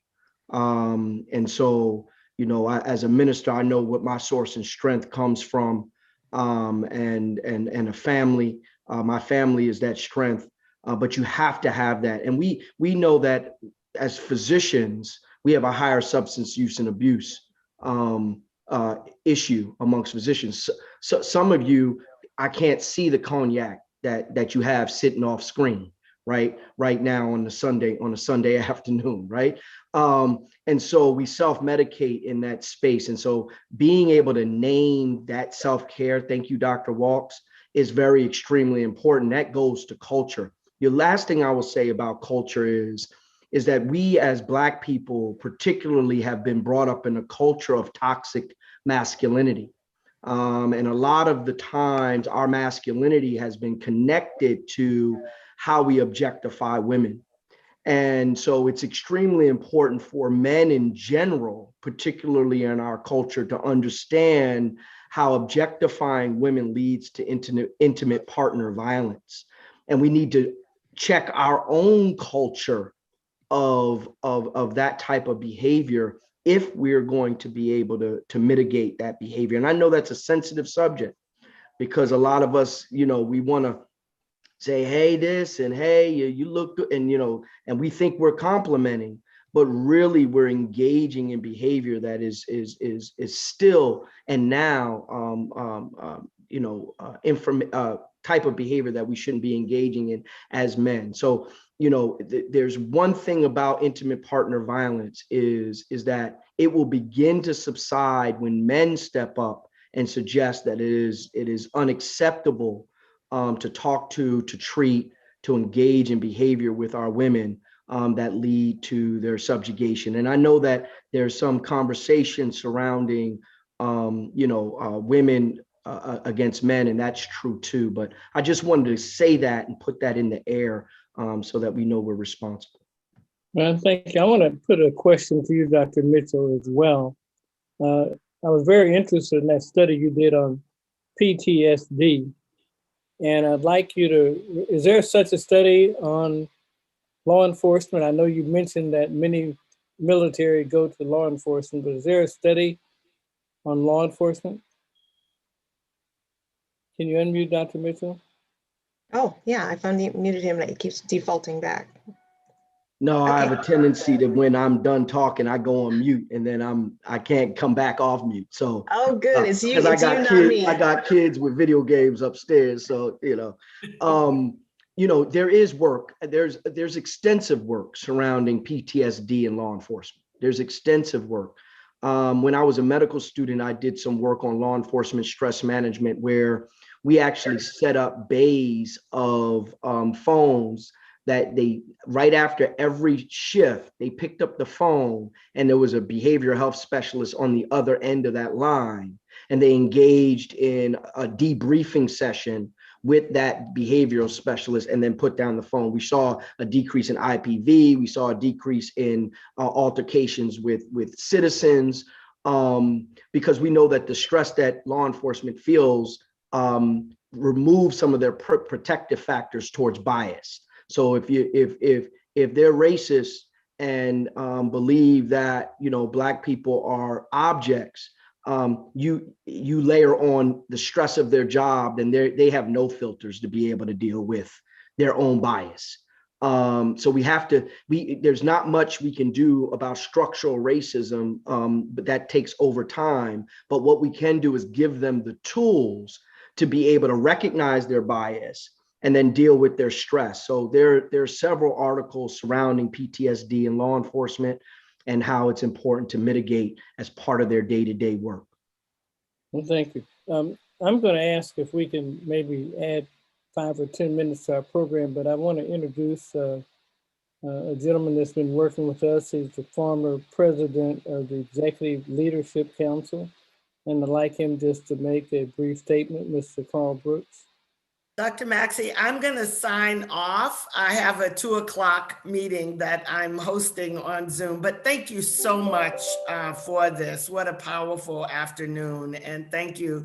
And so, you know, as a minister, I know what my source and strength comes from, and a family. My family is that strength, but you have to have that. And we know that as physicians, we have a higher substance use and abuse issue amongst physicians. So some of you, I can't see the cognac that you have sitting off screen right now on a Sunday afternoon, right? And so we self-medicate in that space. And so being able to name that self-care, thank you, Dr. Walks, is very extremely important. That goes to culture. The last thing I will say about culture is that we as Black people particularly have been brought up in a culture of toxic masculinity. And a lot of the times our masculinity has been connected to how we objectify women. And so it's extremely important for men in general, particularly in our culture, to understand how objectifying women leads to intimate partner violence. And we need to check our own culture of that type of behavior if we're going to be able to mitigate that behavior. And I know that's a sensitive subject because a lot of us, you know, we want to say, hey, this, and hey, you look good, and, you know, and we think we're complimenting, but really we're engaging in behavior that is still and now type of behavior that we shouldn't be engaging in as men. So, there's one thing about intimate partner violence is that it will begin to subside when men step up and suggest that it is unacceptable to talk to treat, to engage in behavior with our women that lead to their subjugation. And I know that there's some conversation surrounding, women against men, and that's true too. But I just wanted to say that and put that in the air so that we know we're responsible. Well, thank you. I want to put a question to you, Dr. Mitchell, as well. I was very interested in that study you did on PTSD. And I'd like you to, is there such a study on law enforcement? I know you mentioned that many military go to law enforcement, but is there a study on law enforcement? Can you unmute Dr. Mitchell? Oh, yeah, I muted him and it keeps defaulting back. No, I Okay. have a tendency to, when I'm done talking, I go on mute and then I can't come back off mute. So Oh, good. It's you, because I it's you, got not kids, me. I got kids with video games upstairs. So, there is work. There's extensive work surrounding PTSD in law enforcement. There's extensive work. When I was a medical student, I did some work on law enforcement stress management, where we actually set up bays of phones that they, right after every shift, they picked up the phone and there was a behavioral health specialist on the other end of that line. And they engaged in a debriefing session with that behavioral specialist and then put down the phone. We saw a decrease in IPV. We saw a decrease in altercations with citizens, because we know that the stress that law enforcement feels removes some of their protective factors towards bias. So if they're racist and believe that Black people are objects, you layer on the stress of their job, and they have no filters to be able to deal with their own bias. So there's not much we can do about structural racism, but that takes over time. But what we can do is give them the tools to be able to recognize their bias and then deal with their stress. So there are several articles surrounding PTSD in law enforcement and how it's important to mitigate as part of their day-to-day work. Well, thank you. I'm going to ask if we can maybe add 5 or 10 minutes to our program, but I want to introduce a gentleman that's been working with us. He's the former president of the Executive Leadership Council, and I'd like him just to make a brief statement, Mr. Carl Brooks. Dr. Maxey, I'm going to sign off. I have a 2:00 meeting that I'm hosting on Zoom, but thank you so much for this. What a powerful afternoon. And thank you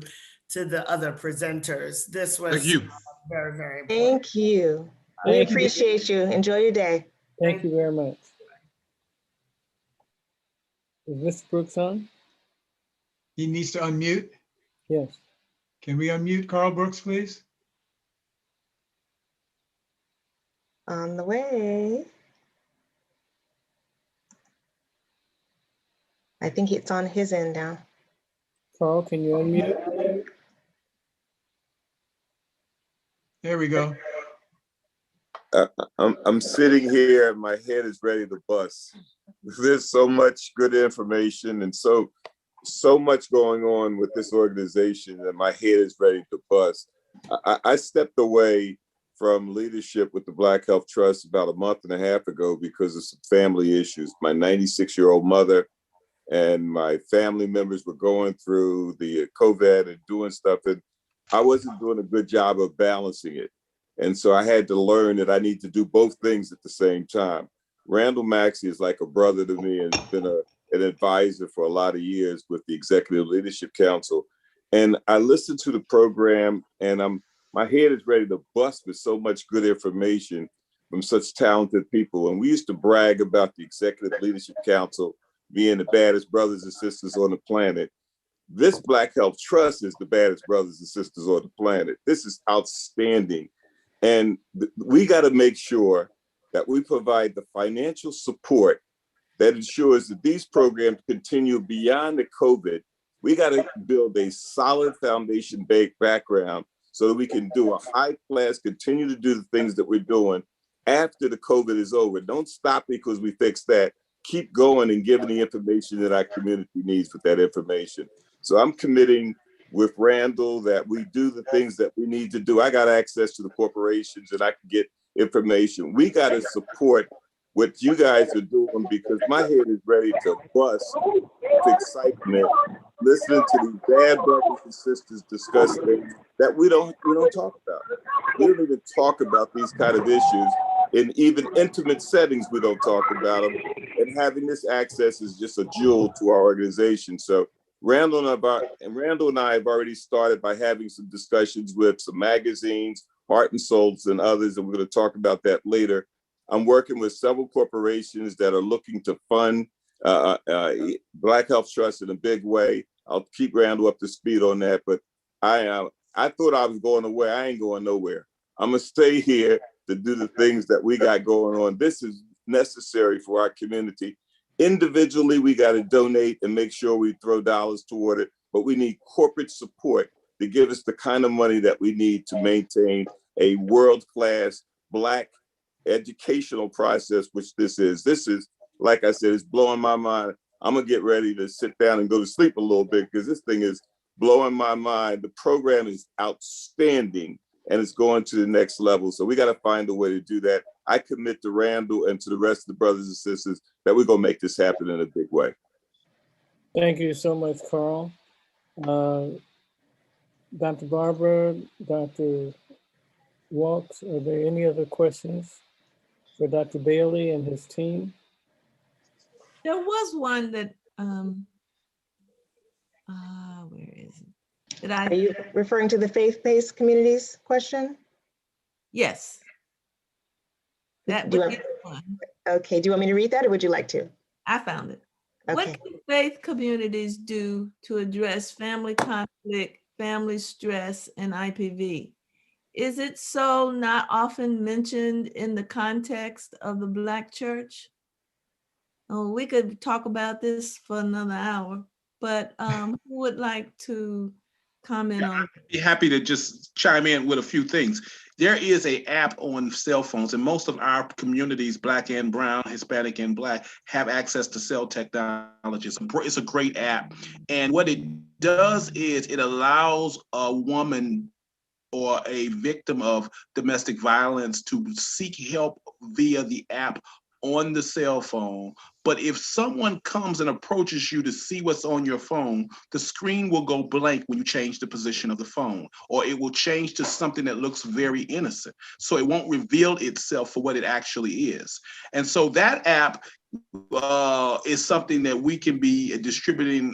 to the other presenters. This was Thank you. Very, very important. Thank you. We appreciate you. Enjoy your day. Thank you very much. Is Mr. Brooks on? He needs to unmute. Yes. Can we unmute Carl Brooks, please? On the way. I think it's on his end now. Carl, can you unmute? There we go. I'm sitting here and my head is ready to bust. There's so much good information and so much going on with this organization that my head is ready to bust. I stepped away from leadership with the Black Health Trust about a month and a half ago because of some family issues. My 96-year-old mother and my family members were going through the COVID and doing stuff, and I wasn't doing a good job of balancing it. And so I had to learn that I need to do both things at the same time. Randall Maxey is like a brother to me and been an advisor for a lot of years with the Executive Leadership Council. And I listened to the program and my head is ready to bust with so much good information from such talented people. And we used to brag about the Executive Leadership Council being the baddest brothers and sisters on the planet. This Black Health Trust is the baddest brothers and sisters on the planet. This is outstanding. And we got to make sure that we provide the financial support that ensures that these programs continue beyond the COVID We got to build a solid foundation background so that we can do a high class, continue to do the things that we're doing after the COVID is over. Don't stop because we fixed that. Keep going and giving the information that our community needs with that information. So I'm committing with Randall that we do the things that we need to do. I got access to the corporations and I can get information. We got to support what you guys are doing because my head is ready to bust with excitement, listening to these bad brothers and sisters discuss things that we don't talk about. We don't even talk about these kind of issues in even intimate settings. We don't talk about them, and having this access is just a jewel to our organization. So Randall and I have already started by having some discussions with some magazines, Heart and Souls and others, and we're going to talk about that later. I'm working with several corporations that are looking to fund Black Health Trust in a big way. I'll keep Randall up to speed on that, but I thought I was going away. I ain't going nowhere. I'm gonna stay here to do the things that we got going on. This is necessary for our community. Individually, we got to donate and make sure we throw dollars toward it, but we need corporate support to give us the kind of money that we need to maintain a world-class Black educational process, which this is. This is, like I said, it's blowing my mind. I'm gonna get ready to sit down and go to sleep a little bit because this thing is blowing my mind. The program is outstanding and it's going to the next level. So we got to find a way to do that. I commit to Randall and to the rest of the brothers and sisters that we're gonna make this happen in a big way. Thank you so much, Carl. Dr. Barbara, Dr. Walks, are there any other questions for Dr. Bailey and his team? There was one that, where is it? Are you referring to the faith-based communities question? Yes. That Do you would be want- the one. Okay, do you want me to read that or would you like to? I found it. What Okay. can faith communities do to address family conflict, family stress, and IPV? Is it so not often mentioned in the context of the Black church? Oh, we could talk about this for another hour, but who would like to comment on? Be happy to just chime in with a few things. There is an app on cell phones, and most of our communities, Black and Brown, Hispanic and Black, have access to cell technology. It's a great app. And what it does is it allows a woman or a victim of domestic violence to seek help via the app on the cell phone. But if someone comes and approaches you to see what's on your phone, the screen will go blank when you change the position of the phone, or it will change to something that looks very innocent. So it won't reveal itself for what it actually is. And so that app is something that we can be distributing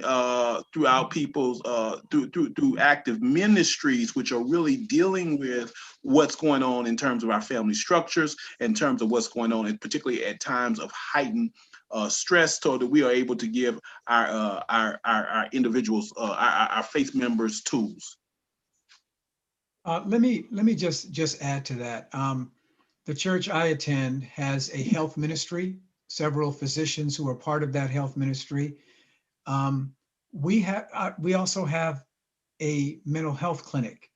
throughout people's through active ministries, which are really dealing with what's going on in terms of our family structures, in terms of what's going on, and particularly at times of heightened stress, so that we are able to give our individuals, our faith members, tools. Let me just add to that. The church I attend has a health ministry, several physicians who are part of that health ministry. We also have a mental health clinic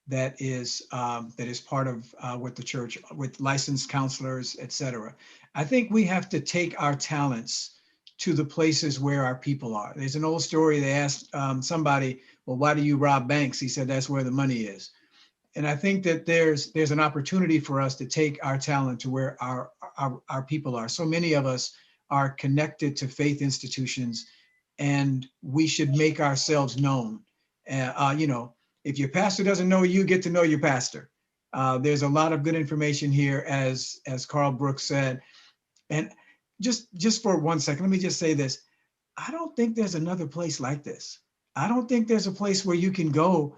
that is part of what the church, with licensed counselors, et cetera. I think we have to take our talents to the places where our people are. There's an old story. They asked somebody, well, why do you rob banks? He said, that's where the money is. And I think that there's an opportunity for us to take our talent to where our people are. So many of us are connected to faith institutions, and we should make ourselves known. If your pastor doesn't know you, get to know your pastor. There's a lot of good information here, as Carl Brooks said. And just for 1 second, let me just say this. I don't think there's another place like this. I don't think there's a place where you can go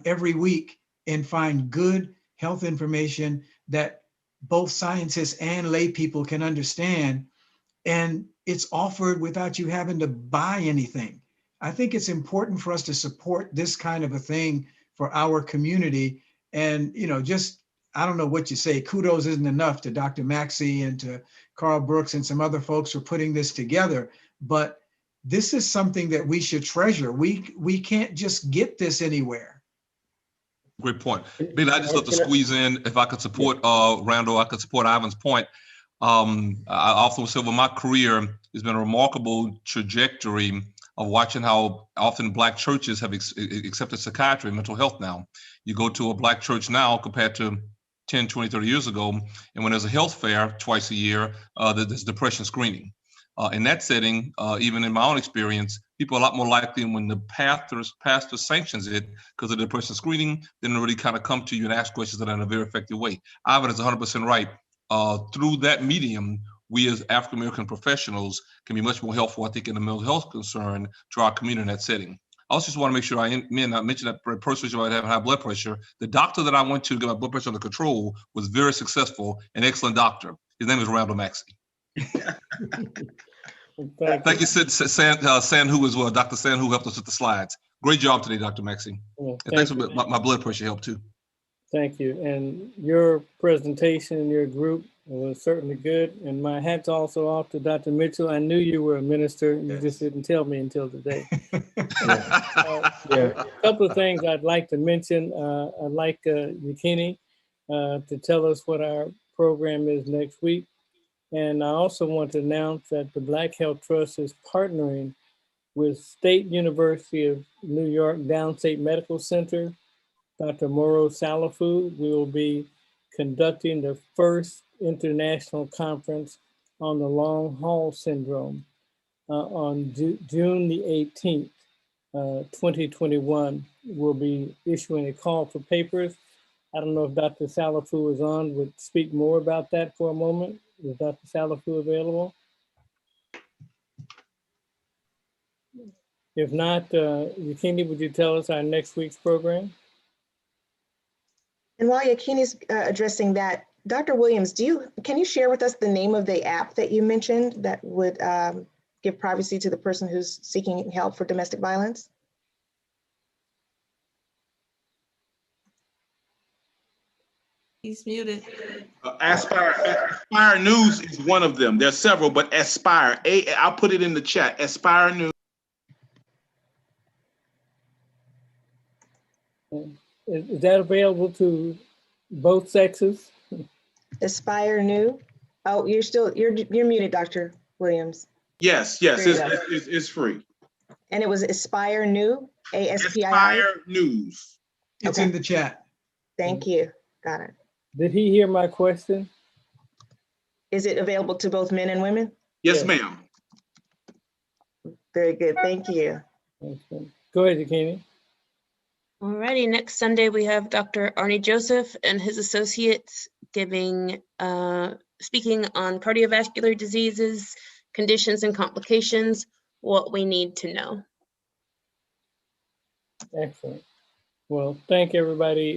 every week and find good health information that both scientists and lay people can understand. And it's offered without you having to buy anything. I think it's important for us to support this kind of a thing for our community. And, I don't know what you say, kudos isn't enough to Dr. Maxey and to Carl Brooks and some other folks for putting this together. But this is something that we should treasure. We can't just get this anywhere. Great point. Billy, I just love to squeeze in, if I could support Randall, I could support Ivan's point. I often say, well, my career has been a remarkable trajectory of watching how often Black churches have accepted psychiatry and mental health now. You go to a Black church now compared to 10, 20, 30 years ago, and when there's a health fair twice a year, there's depression screening. In that setting, even in my own experience, people are a lot more likely when the pastor sanctions it because of the depression screening, then they really kind of come to you and ask questions that are in a very effective way. Ivan is 100% right. Through that medium, we as African-American professionals can be much more helpful, I think, in the mental health concern to our community in that setting. I also just want to make sure I mentioned that person who might have high blood pressure. The doctor that I went to get my blood pressure under control was very successful, an excellent doctor. His name is Randall Maxey. Thank you, Sanhu as well. Dr. Sanhu helped us with the slides. Great job today, Dr. Maxey. Well, and thanks for my blood pressure help too. Thank you. And your presentation and your group was certainly good. And my hat's also off to Dr. Mitchell. I knew you were a minister. You just didn't tell me until today. A couple of things I'd like to mention. I'd like Yekini to tell us what our program is next week. And I also want to announce that the Black Health Trust is partnering with State University of New York Downstate Medical Center, Dr. Moro Salafu. We will be conducting the first international conference on the long haul syndrome on June the 18th, 2021. We'll be issuing a call for papers. I don't know if Dr. Salafu is on, would speak more about that for a moment. Is Dr. Salafu available? If not, Yekini, would you tell us our next week's program? And while Yakini's addressing that, Dr. Williams, can you share with us the name of the app that you mentioned that would give privacy to the person who's seeking help for domestic violence? He's muted. Aspire News is one of them. There's several, but Aspire, I'll put it in the chat. Aspire News. Is that available to both sexes? Aspire New. Oh, you're muted, Dr. Williams. Yes, it's free. And it was Aspire New, ASPIR? Aspire News. It's in the chat. Thank you. Got it. Did he hear my question? Is it available to both men and women? Yes, ma'am. Very good. Thank you. Okay. Go ahead, Yekini. Alrighty, next Sunday we have Dr. Arnie Joseph and his associates speaking on cardiovascular diseases, conditions and complications, what we need to know. Excellent. Well, thank everybody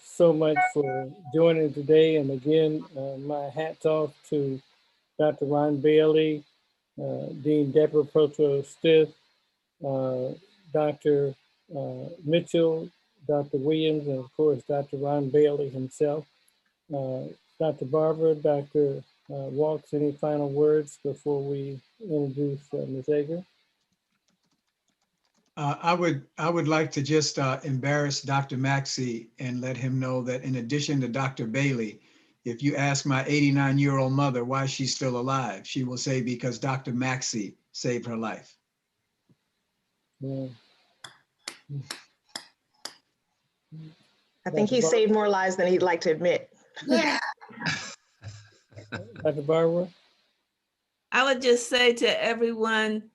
so much for joining today. And again, my hat's off to Dr. Ron Bailey, Dean Deborah Proto-Stith, Dr. Mitchell, Dr. Williams, and of course, Dr. Ron Bailey himself. Dr. Barber, Dr. Walks, any final words before we introduce Ms. Eger? I would like to just embarrass Dr. Maxey and let him know that in addition to Dr. Bailey, if you ask my 89-year-old mother why she's still alive, she will say because Dr. Maxey saved her life. Yeah. I think he saved more lives than he'd like to admit. Dr. Barbara? I would just say to everyone,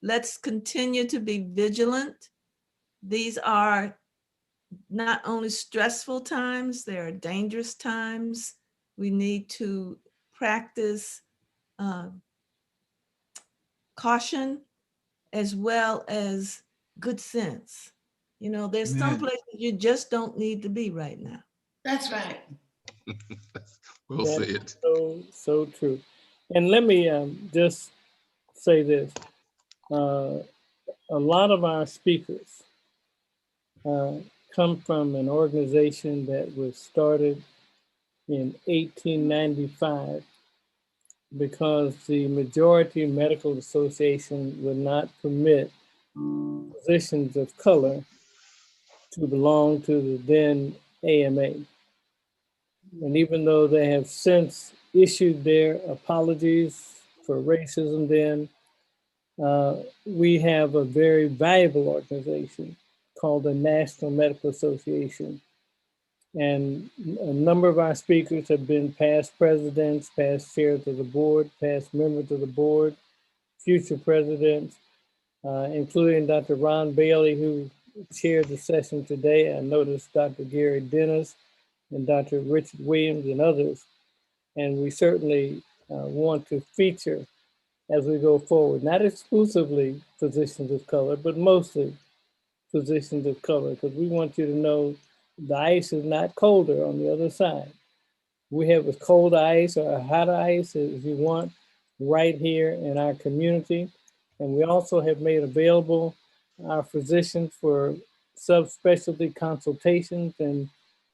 let's continue to be vigilant. These are not only stressful times, they are dangerous times. We need to practice caution as well as good sense. You know, there's some places you just don't need to be right now. That's right. We'll say it. So true. And let me just say this. A lot of our speakers come from an organization that was started in 1895 because the majority medical association would not permit physicians of color to belong to the then AMA. And even though they have since issued their apologies for racism then, we have a very valuable organization called the National Medical Association. And a number of our speakers have been past presidents, past chairs of the board, past members of the board, future presidents, including Dr. Ron Bailey, who chaired the session today. I noticed Dr. Gary Dennis and Dr. Richard Williams and others. And we certainly want to feature as we go forward, not exclusively physicians of color, but mostly physicians of color, because we want you to know the ice is not colder on the other side. We have as cold ice or hot ice as you want right here in our community. And we also have made available our physicians for subspecialty consultations and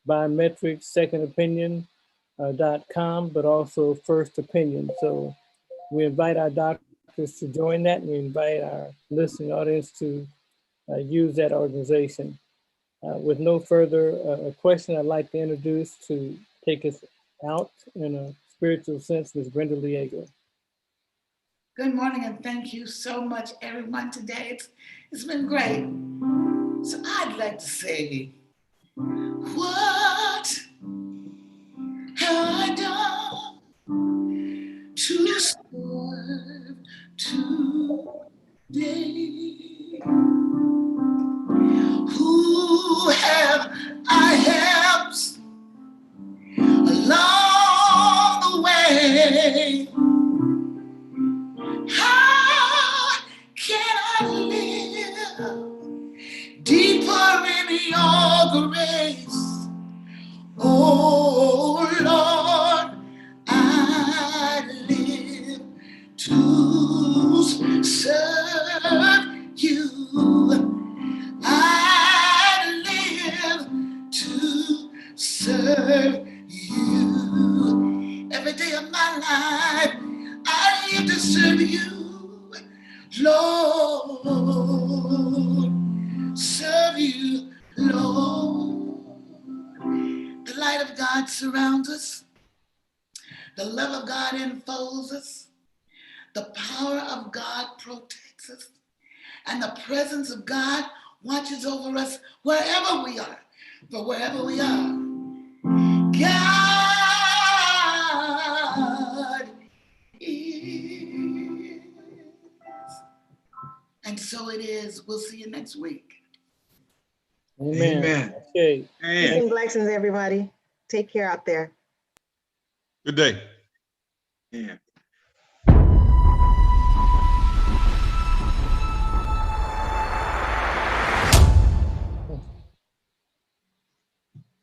biometrics, secondopinion.com, but also First Opinion. So we invite our doctors to join that. And we invite our listening audience to use that organization. With no further question, I'd like to introduce to take us out in a spiritual sense, Ms. Brenda Liego. Good morning and thank you so much, everyone, today. It's been great. So I'd like to say, what have I done to serve today? Who have I helped along the way? How can I live deeper in your grace? Oh Lord, I live to serve you. I live to serve you. Every day of my life, I live to serve you, Lord. Serve you, Lord. The light of God surrounds us. The love of God enfolds us. The power of God protects us. And the presence of God watches over us wherever we are. For wherever we are, God is. And so it is. We'll see you next week. Amen. Amen. Okay. Peace and blessings, everybody. Take care out there. Good day. Yeah.